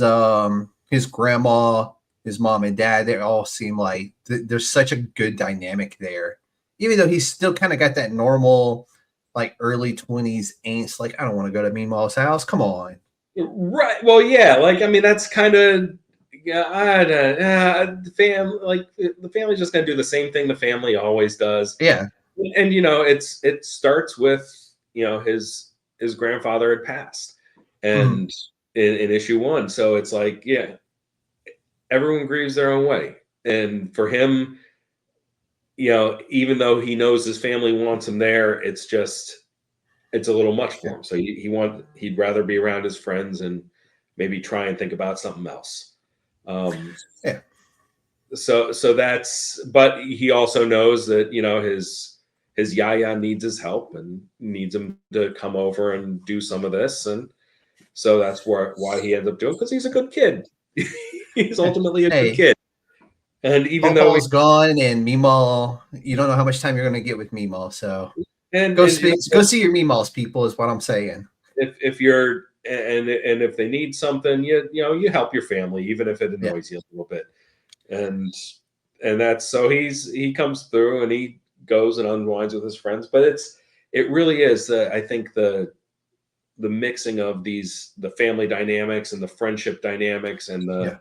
grandma, his mom and dad, they all seem like there's such a good dynamic there. Even though he's still kind of got that normal, like early 20s angst, like I don't want to go to Meemaw's house. Come on, right? Well, yeah, like I mean that's kind of. Yeah, the family's just gonna do the same thing the family always does. Yeah, and it starts with his grandfather had passed, and in issue 1, so it's like everyone grieves their own way, and for him, even though he knows his family wants him there, it's a little much for him. So he'd rather be around his friends and maybe try and think about something else. So that's, but he also knows that his Yaya needs his help and needs him to come over and do some of this, and so that's why he ends up doing, because he's a good kid. He's ultimately a good kid, and even though he's gone and Meemaw, you don't know how much time you're going to get with Meemaw, so go see your Meemaws, people, is what I'm saying. If you're and if they need something, you help your family, even if it annoys you a little bit. And that's, so he comes through and he goes and unwinds with his friends. But it really is, I think the mixing of the family dynamics and the friendship dynamics and the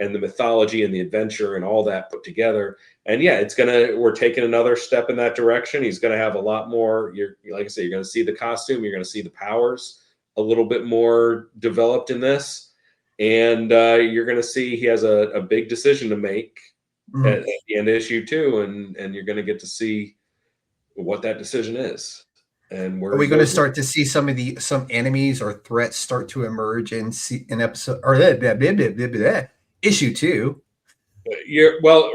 mythology and the adventure and all that put together. And we're taking another step in that direction. He's going to have a lot more, like I said, you're going to see the costume, you're going to see the powers a little bit more developed in this, and you're going to see he has a big decision to make at the end of issue 2, and you're going to get to see what that decision is. And are we going to start to see some enemies or threats start to emerge in episode or issue 2?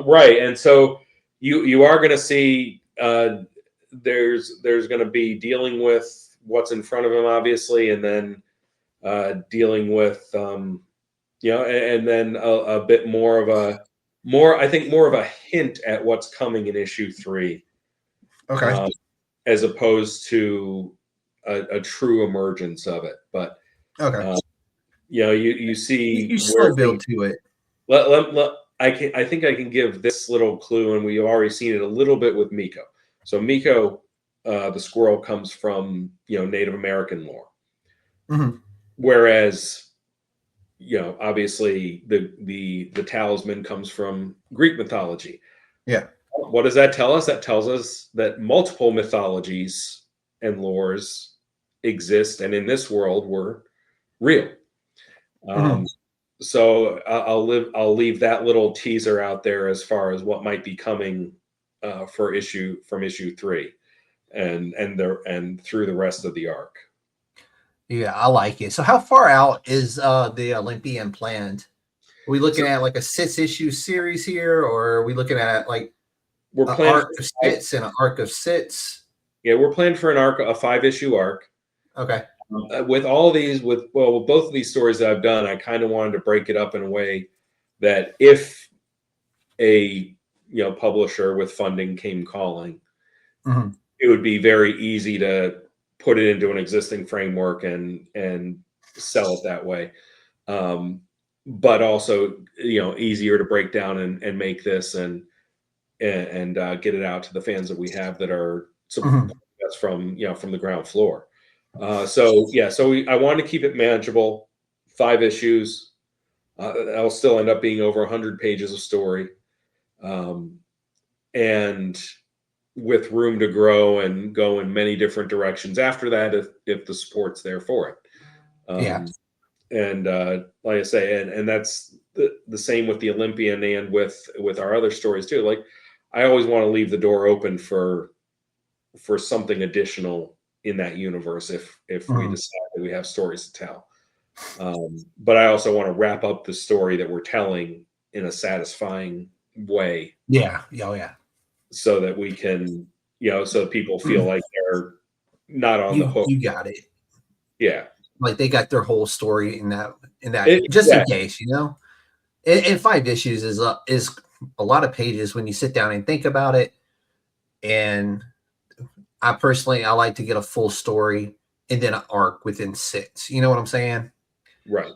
Right, and so you are going to see there's going to be dealing with what's in front of him, obviously, and then dealing with and then a bit more of a hint at what's coming in issue 3. Okay. As opposed to a true emergence of it, but okay. You see you still build to it. I think I can give this little clue, and we've already seen it a little bit with Miko. So Miko, the squirrel, comes from Native American lore, whereas obviously the talisman comes from Greek mythology. Yeah. What does that tell us? That tells us that multiple mythologies and lores exist, and in this world were real. So I'll leave that little teaser out there as far as what might be coming from issue 3, and through the rest of the arc. Yeah, I like it. So how far out is the Olympian planned? Are we looking at like a 6-issue series here, or are we looking at like we're planning arc of 6 and an arc of 6? Yeah, we're planning for a 5-issue arc. Okay. With all of these, with both of these stories that I've done, I kind of wanted to break it up in a way that if a publisher with funding came calling, it would be very easy to put it into an existing framework and sell it that way. But also, easier to break down and make this. And and get it out to the fans that we have that are Mhm. that's from from the ground floor. So I wanted to keep it manageable. 5 issues. That'll still end up being over 100 pages of story, and with room to grow and go in many different directions after that if the support's there for it. Yeah. And like I say, and that's the same with the Olympian and with our other stories too. Like I always want to leave the door open for something additional in that universe if we Mhm. decide that we have stories to tell. But I also want to wrap up the story that we're telling in a satisfying way, Yeah. Oh, yeah. so that we can, so people feel like they're not on the hook. You got it. Yeah. Like they got their whole story in that just in case, And 5 issues is a lot of pages when you sit down and think about it. And I like to get a full story and then an arc within 6. You know what I'm saying? Right.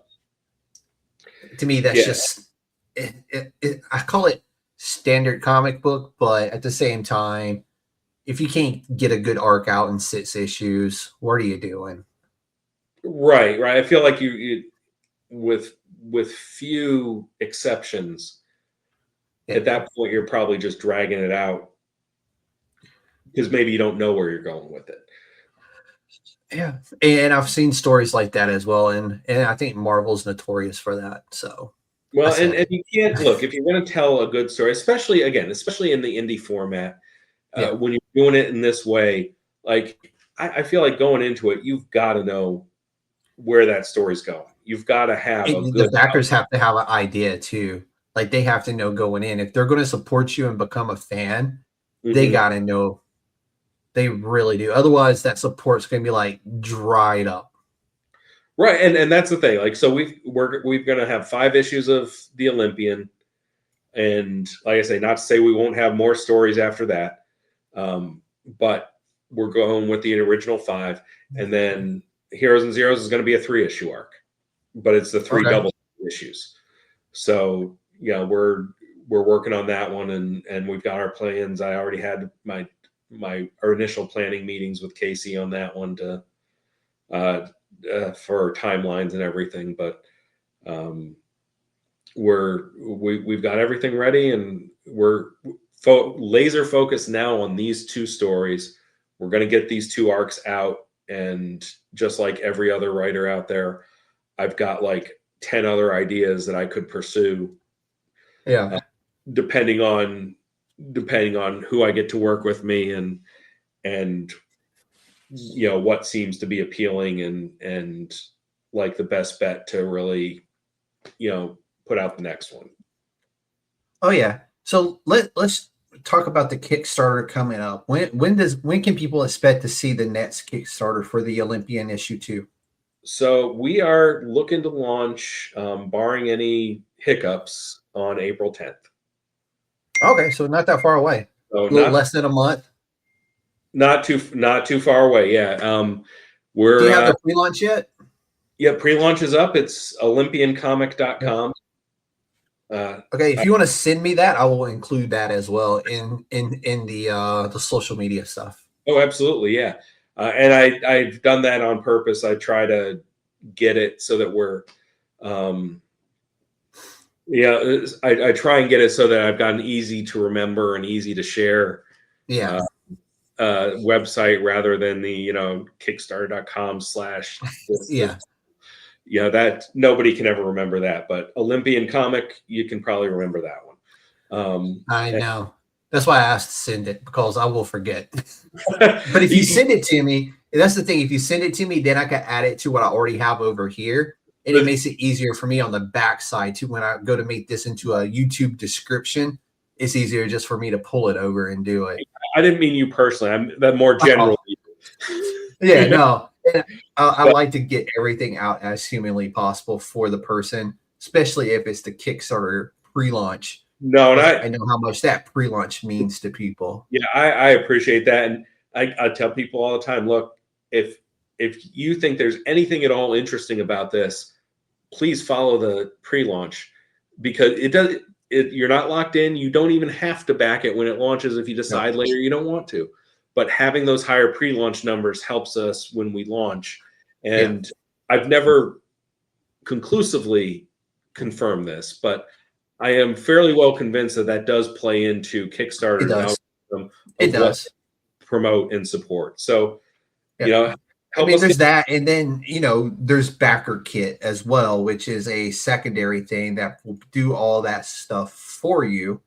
To me, that's just I call it standard comic book, but at the same time, if you can't get a good arc out in 6 issues, what are you doing? Right. I feel like you with few exceptions, at that point you're probably just dragging it out because maybe you don't know where you're going with it. Yeah, and I've seen stories like that as well, and I think Marvel's notorious for that. So, well, and you can't look if you're going to tell a good story, especially in the indie format, when you're doing it in this way. Like I feel like going into it, you've got to know where that story's going. You've got to have a good. The backers have to have an idea too. Like they have to know going in if they're going to support you and become a fan. They got to know. They really do. Otherwise, that support's going to be like dried up. Right, and that's the thing. Like, so we're going to have 5 issues of the Olympian, and like I say, not to say we won't have more stories after that, but we're going with the original 5, and then Heroes and Zeros is going to be a 3-issue arc, but it's the 3 double issues. So we're working on that one, and we've got our plans. I already had our initial planning meetings with Casey on that one to for timelines and everything, but we've got everything ready, and we're laser focused now on these 2 stories. We're going to get these 2 arcs out, and just like every other writer out there, I've got like 10 other ideas that I could pursue. Yeah. Depending on who I get to work with me and what seems to be appealing and like the best bet to really put out the next one. Oh yeah. So let's talk about the Kickstarter coming up. When can people expect to see the next Kickstarter for the Olympian issue 2? So we are looking to launch, barring any hiccups, on April 10th. Okay, so not that far away. So a little less than a month. Not too far away. Yeah. Do you have the pre-launch yet? Yeah, pre-launch is up. It's olympiancomic.com. Okay, if you want to send me that, I will include that as well in the social media stuff. Oh, absolutely, yeah. And I've done that on purpose. I try to get it so that we're, I try and get it so that I've got an easy to remember and easy to share website rather than the Kickstarter.com/ that nobody can ever remember that, but Olympian Comic, you can probably remember that one. I know. That's why I asked to send it, because I will forget. But if you send it to me, that's the thing. If you send it to me, then I can add it to what I already have over here. And it makes it easier for me on the back side too. When I go to make this into a YouTube description, it's easier just for me to pull it over and do it. I didn't mean you personally. I'm that more general. Yeah, no. I like to get everything out as humanly possible for the person, especially if it's the Kickstarter pre-launch. No, and I know how much that pre-launch means to people. Yeah, I appreciate that, and I tell people all the time, look, if you think there's anything at all interesting about this, please follow the pre-launch, because you're not locked in. You don't even have to back it when it launches if you decide later you don't want to. But having those higher pre-launch numbers helps us when we launch. And I've never conclusively confirmed this, but I am fairly well convinced that that does play into Kickstarter's algorithm of what to promote and support. So, you know, I mean, there's that, and then, you know, there's backer kit as well, which is a secondary thing that will do all that stuff for you,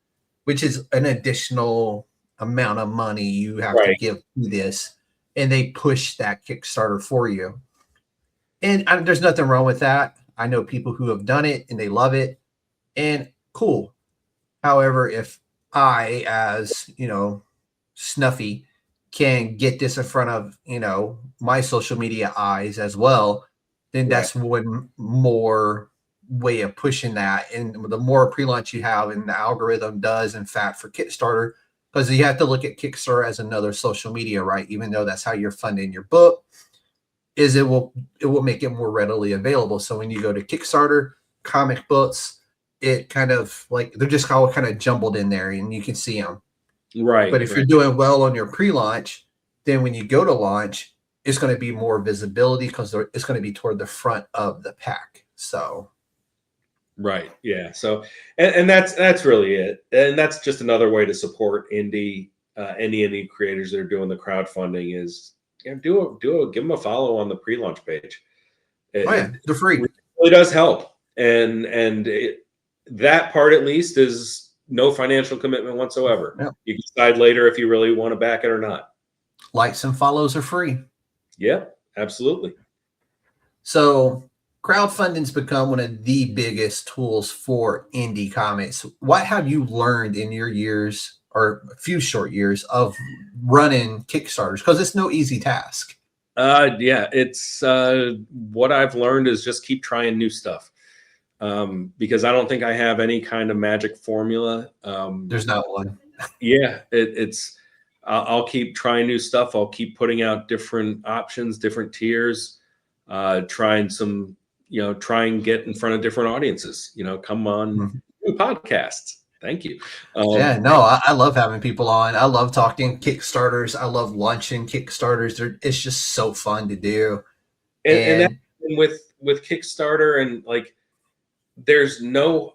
which is an additional amount of money you have to give to this, and they push that Kickstarter for you. And there's nothing wrong with that. I know people who have done it and they love it, and cool. However, if I, as, you know, Snuffy, can get this in front of, you know, my social media eyes as well, then that's one more way of pushing that. And the more pre-launch you have, and the algorithm does, in fact, for Kickstarter, because you have to look at Kickstarter as another social media, right? Even though that's how you're funding your book, is it will make it more readily available. So when you go to Kickstarter, comic books, it kind of like, they're just all kind of jumbled in there, and you can see them. Right. But if you're doing well on your pre-launch, then when you go to launch, it's going to be more visibility because it's going to be toward the front of the pack. So, right, yeah. So, and that's really it. And that's just another way to support indie creators that are doing the crowdfunding is give them a follow on the pre-launch page. They're free. It really does help, and that part at least is no financial commitment whatsoever. Yeah. You can decide later if you really want to back it or not. Likes and follows are free. Yeah, absolutely. So crowdfunding's become one of the biggest tools for indie comics. What have you learned in your years, or a few short years, of running Kickstarters? Because it's no easy task. Yeah, it's what I've learned is just keep trying new stuff. Because I don't think I have any kind of magic formula. There's not one. Yeah, it's I'll keep trying new stuff. I'll keep putting out different options, different tiers, try and get in front of different audiences. You know, come on new podcasts. Thank you. I love having people on. I love talking Kickstarters. I love launching Kickstarters. It's just so fun to do. And that, with Kickstarter, and like, there's no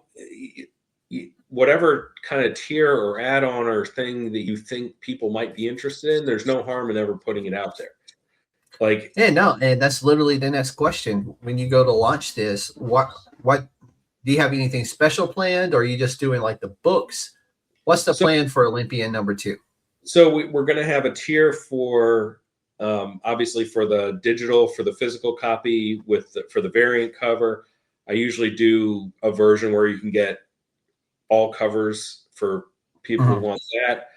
whatever kind of tier or add-on or thing that you think people might be interested in, there's no harm in ever putting it out there. Like, and that's literally the next question. When you go to launch this, what do you have anything special planned, or are you just doing like the books? What's the plan for Olympian #2? So we're going to have a tier for obviously for the digital, for the physical copy for the variant cover. I usually do a version where you can get all covers for people who want that.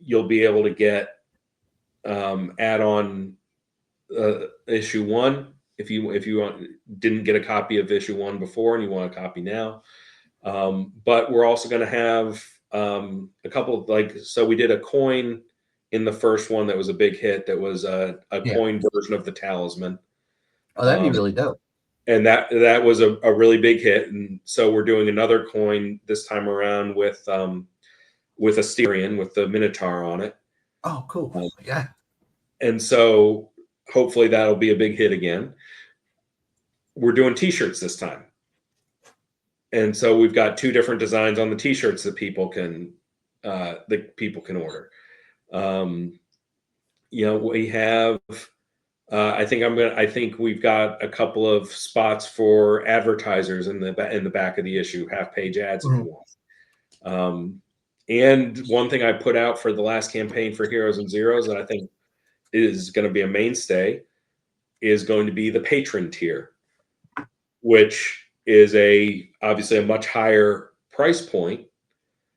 You'll be able to get add-on issue 1 if you didn't get a copy of issue 1 before and you want a copy now. But we're also going to have a couple of, so we did a coin in the first one that was a big hit. That was a coin version of the talisman. Oh, that'd be really dope. And that was a really big hit. And so we're doing another coin this time around with Asterion, with the Minotaur on it. Oh, cool. Yeah. And so hopefully that'll be a big hit again. We're doing t-shirts this time. And so we've got 2 different designs on the t-shirts that people can order. We have I think we've got a couple of spots for advertisers in the back of the issue, half-page ads if you want. And one thing I put out for the last campaign for Heroes and Zeros that I think is going to be a mainstay is going to be the patron tier, which is obviously a much higher price point.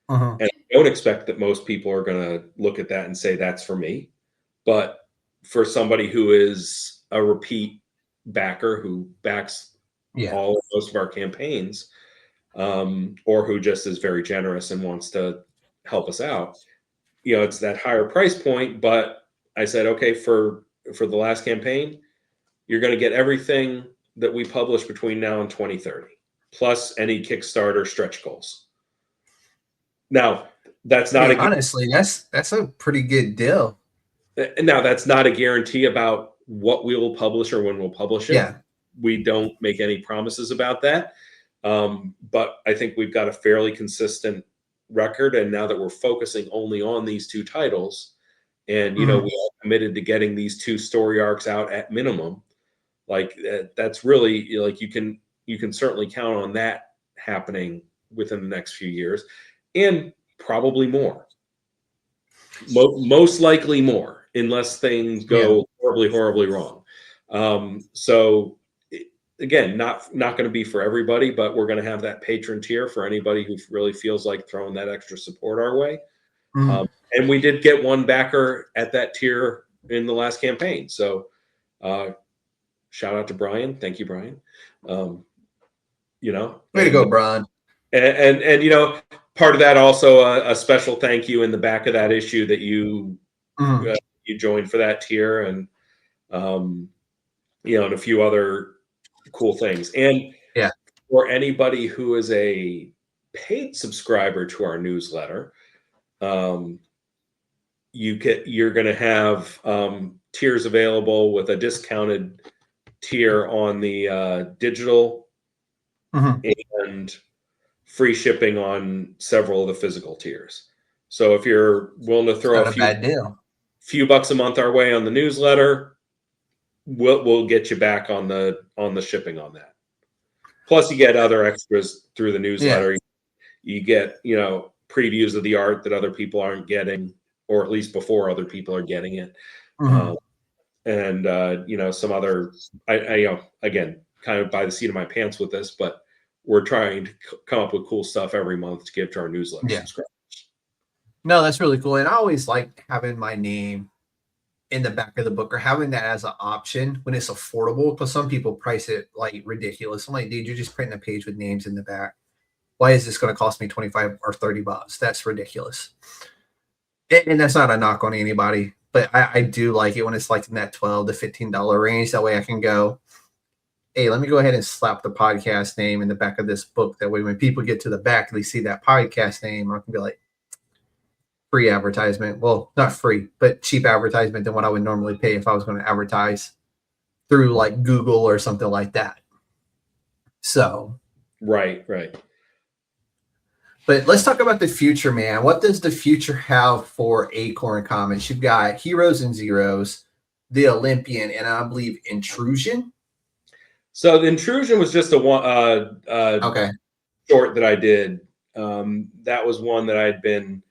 And I don't expect that most people are going to look at that and say that's for me. But for somebody who is a repeat backer, who backs most of our campaigns, or who just is very generous and wants to help us out, it's that higher price point. But I said, okay, for the last campaign, you're going to get everything that we publish between now and 2030. plus any Kickstarter stretch goals. Now, that's not honestly, that's a pretty good deal. Now, that's not a guarantee about what we will publish or when we'll publish it. Yeah. We don't make any promises about that. But I think we've got a fairly consistent record. And now that we're focusing only on these 2 titles, and, we are committed to getting these 2 story arcs out at minimum, like that's really, like, you can certainly count on that happening within the next few years, and probably more. Most likely more, unless things go horribly wrong. So again, not going to be for everybody, but we're going to have that patron tier for anybody who really feels like throwing that extra support our way. And we did get one backer at that tier in the last campaign. So shout out to Brian. Thank you, Brian. Way to go, Brian. And part of that also a special thank you in the back of that issue that you joined for that tier, and and a few other cool things. And for anybody who is a paid subscriber to our newsletter, you're going to have tiers available with a discounted tier on the digital and free shipping on several of the physical tiers. So if you're willing to throw a few bucks a month our way on the newsletter, we'll get you back on the shipping on that. Plus, you get other extras through the newsletter. You get previews of the art that other people aren't getting, or at least before other people are getting it. And some other, again, kind of by the seat of my pants with this, but we're trying to come up with cool stuff every month to give to our newsletter subscribers. No, that's really cool. And I always like having my name in the back of the book, or having that as an option when it's affordable, because some people price it like ridiculous. I'm like, dude, you're just printing a page with names in the back. Why is this going to cost me $25 or $30? That's ridiculous. And that's not a knock on anybody, but I do like it when it's like in that $12 to $15 range. That way I can go, hey, let me go ahead and slap the podcast name in the back of this book. That way when people get to the back, they see that podcast name, I can be like, free advertisement. Well, not free, but cheap advertisement than what I would normally pay if I was going to advertise through like Google or something like that. So. Right. But let's talk about the future, man. What does the future have for Acorn Comics? You've got Heroes and Zeros, the Olympian, and I believe Intrusion. So the Intrusion was just a short that I did. That was one that I'd been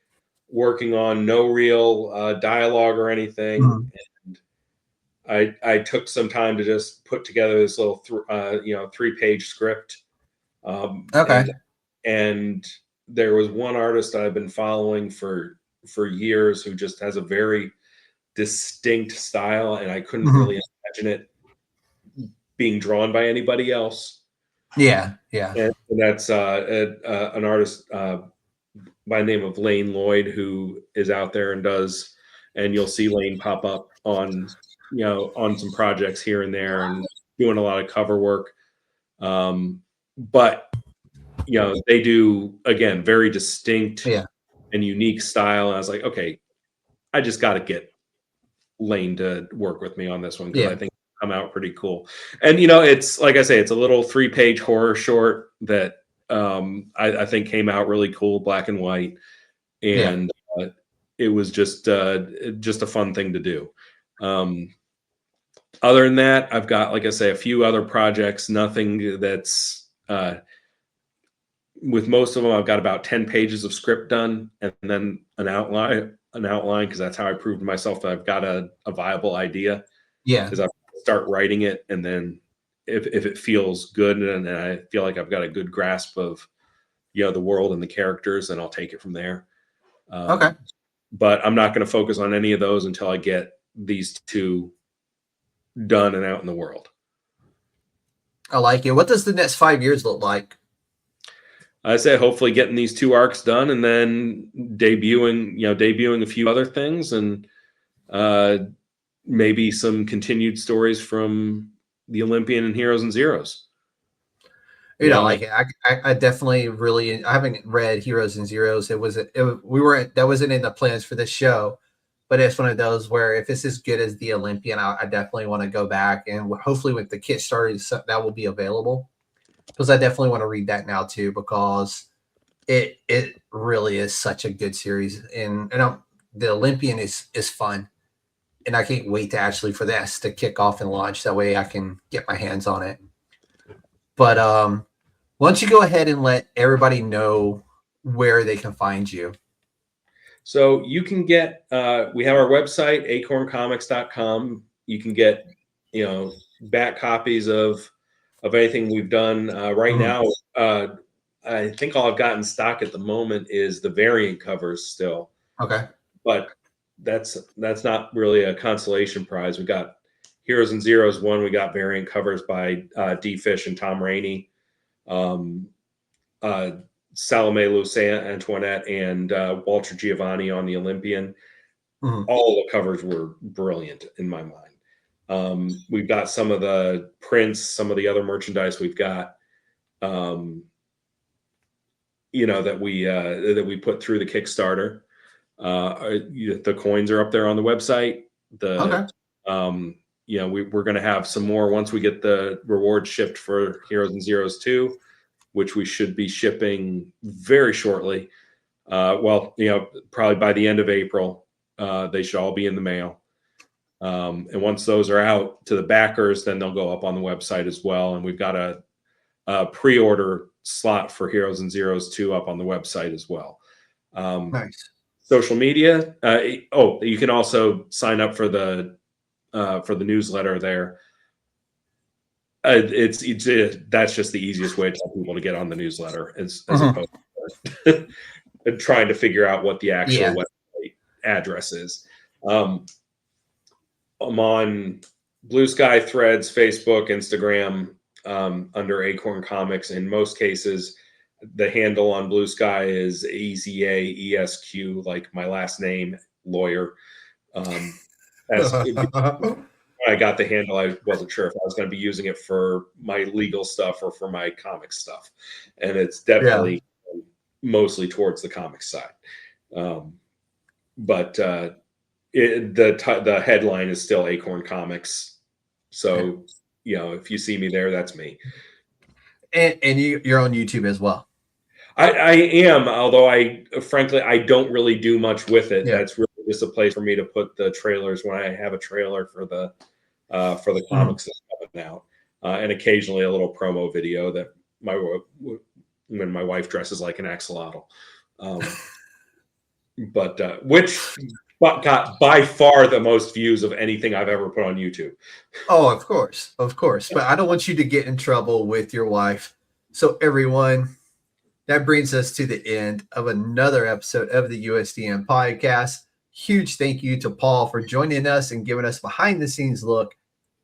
working on, no real dialogue or anything. And I took some time to just put together this little 3-page script. And there was one artist I've been following for years who just has a very distinct style, and I couldn't really imagine it being drawn by anybody else. And that's an artist by the name of Lane Lloyd, who is out there and does, and you'll see Lane pop up on some projects here and there and doing a lot of cover work. But they do, again, very distinct and unique style. And I was like, okay, I just got to get Lane to work with me on this one, because I think it'll come out pretty cool. And it's like I say, it's a little 3-page horror short that I think came out really cool, black and white, and it was just a fun thing to do. Other than that, I've got, like I say, a few other projects. Nothing that's with most of them, I've got about 10 pages of script done, and then an outline, because that's how I proved to myself that I've got a viable idea. Because I start writing it, and then if it feels good and I feel like I've got a good grasp of the world and the characters, then I'll take it from there. But I'm not going to focus on any of those until I get these 2 done and out in the world. I like it. What does the next 5 years look like? I say hopefully getting these 2 arcs done, and then debuting a few other things, and maybe some continued stories from the Olympian and Heroes and Zeros. You know, like I definitely really, I haven't read Heroes and Zeros. That wasn't in the plans for this show, but it's one of those where if it's as good as the Olympian, I definitely want to go back, and hopefully with the Kickstarter that will be available, because I definitely want to read that now too, because it really is such a good series, and the Olympian is fun, and I can't wait to actually for this to kick off and launch. That way I can get my hands on it. But why don't you go ahead and let everybody know where they can find you? So you can get, we have our website, acorncomics.com. You can get, back copies of anything we've done. Right now, I think all I've got in stock at the moment is the variant covers still. Okay. But that's not really a consolation prize. We got Heroes and Zeros 1. We got variant covers by D. Fish and Tom Rainey. Salome Lucia Antoinette and Walter Giovanni on the Olympian. All the covers were brilliant in my mind. We've got some of the prints, some of the other merchandise we've got, that we put through the Kickstarter. The coins are up there on the website. We're going to have some more once we get the rewards shipped for Heroes and Zeros 2, which we should be shipping very shortly. Probably by the end of April, they should all be in the mail. And once those are out to the backers, then they'll go up on the website as well. And we've got a pre-order slot for Heroes and Zeros 2 up on the website as well. Nice. Social media. You can also sign up for the newsletter there. That's just the easiest way to tell people to get on the newsletter as opposed to trying to figure out what the actual website address is. I'm on Blue Sky, Threads, Facebook, Instagram, under Acorn Comics. In most cases, the handle on Blue Sky is EZAESQ, like my last name, lawyer. I got the handle. I wasn't sure if I was going to be using it for my legal stuff or for my comic stuff, and it's definitely mostly towards the comic side. But the headline is still Acorn Comics, so if you see me there, that's me. And you're on YouTube as well. I am, although I don't really do much with it. That's really just a place for me to put the trailers when I have a trailer for the comics that's coming out, and occasionally a little promo video that when my wife dresses like an axolotl, which got by far the most views of anything I've ever put on YouTube. Oh, of course. But I don't want you to get in trouble with your wife. So everyone, that brings us to the end of another episode of the USDN Podcast. Huge thank you to Paul for joining us and giving us behind the scenes look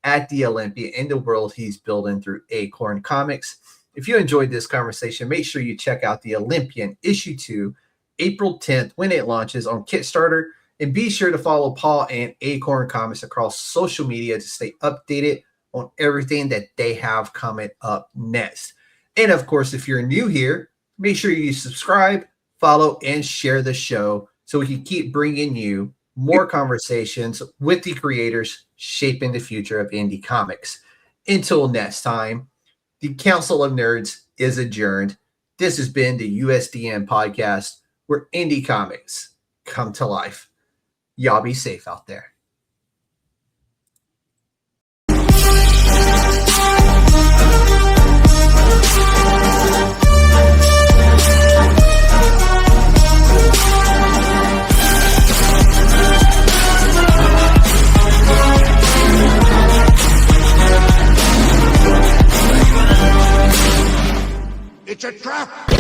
at the Olympian and the world he's building through Acorn Comics. If you enjoyed this conversation, make sure you check out the Olympian Issue 2, April 10th, when it launches on Kickstarter. And be sure to follow Paul and Acorn Comics across social media to stay updated on everything that they have coming up next. And of course, if you're new here, make sure you subscribe, follow, and share the show so we can keep bringing you more conversations with the creators shaping the future of indie comics. Until next time, the Council of Nerds is adjourned. This has been the USDN Podcast, where indie comics come to life. Y'all be safe out there. It's a trap!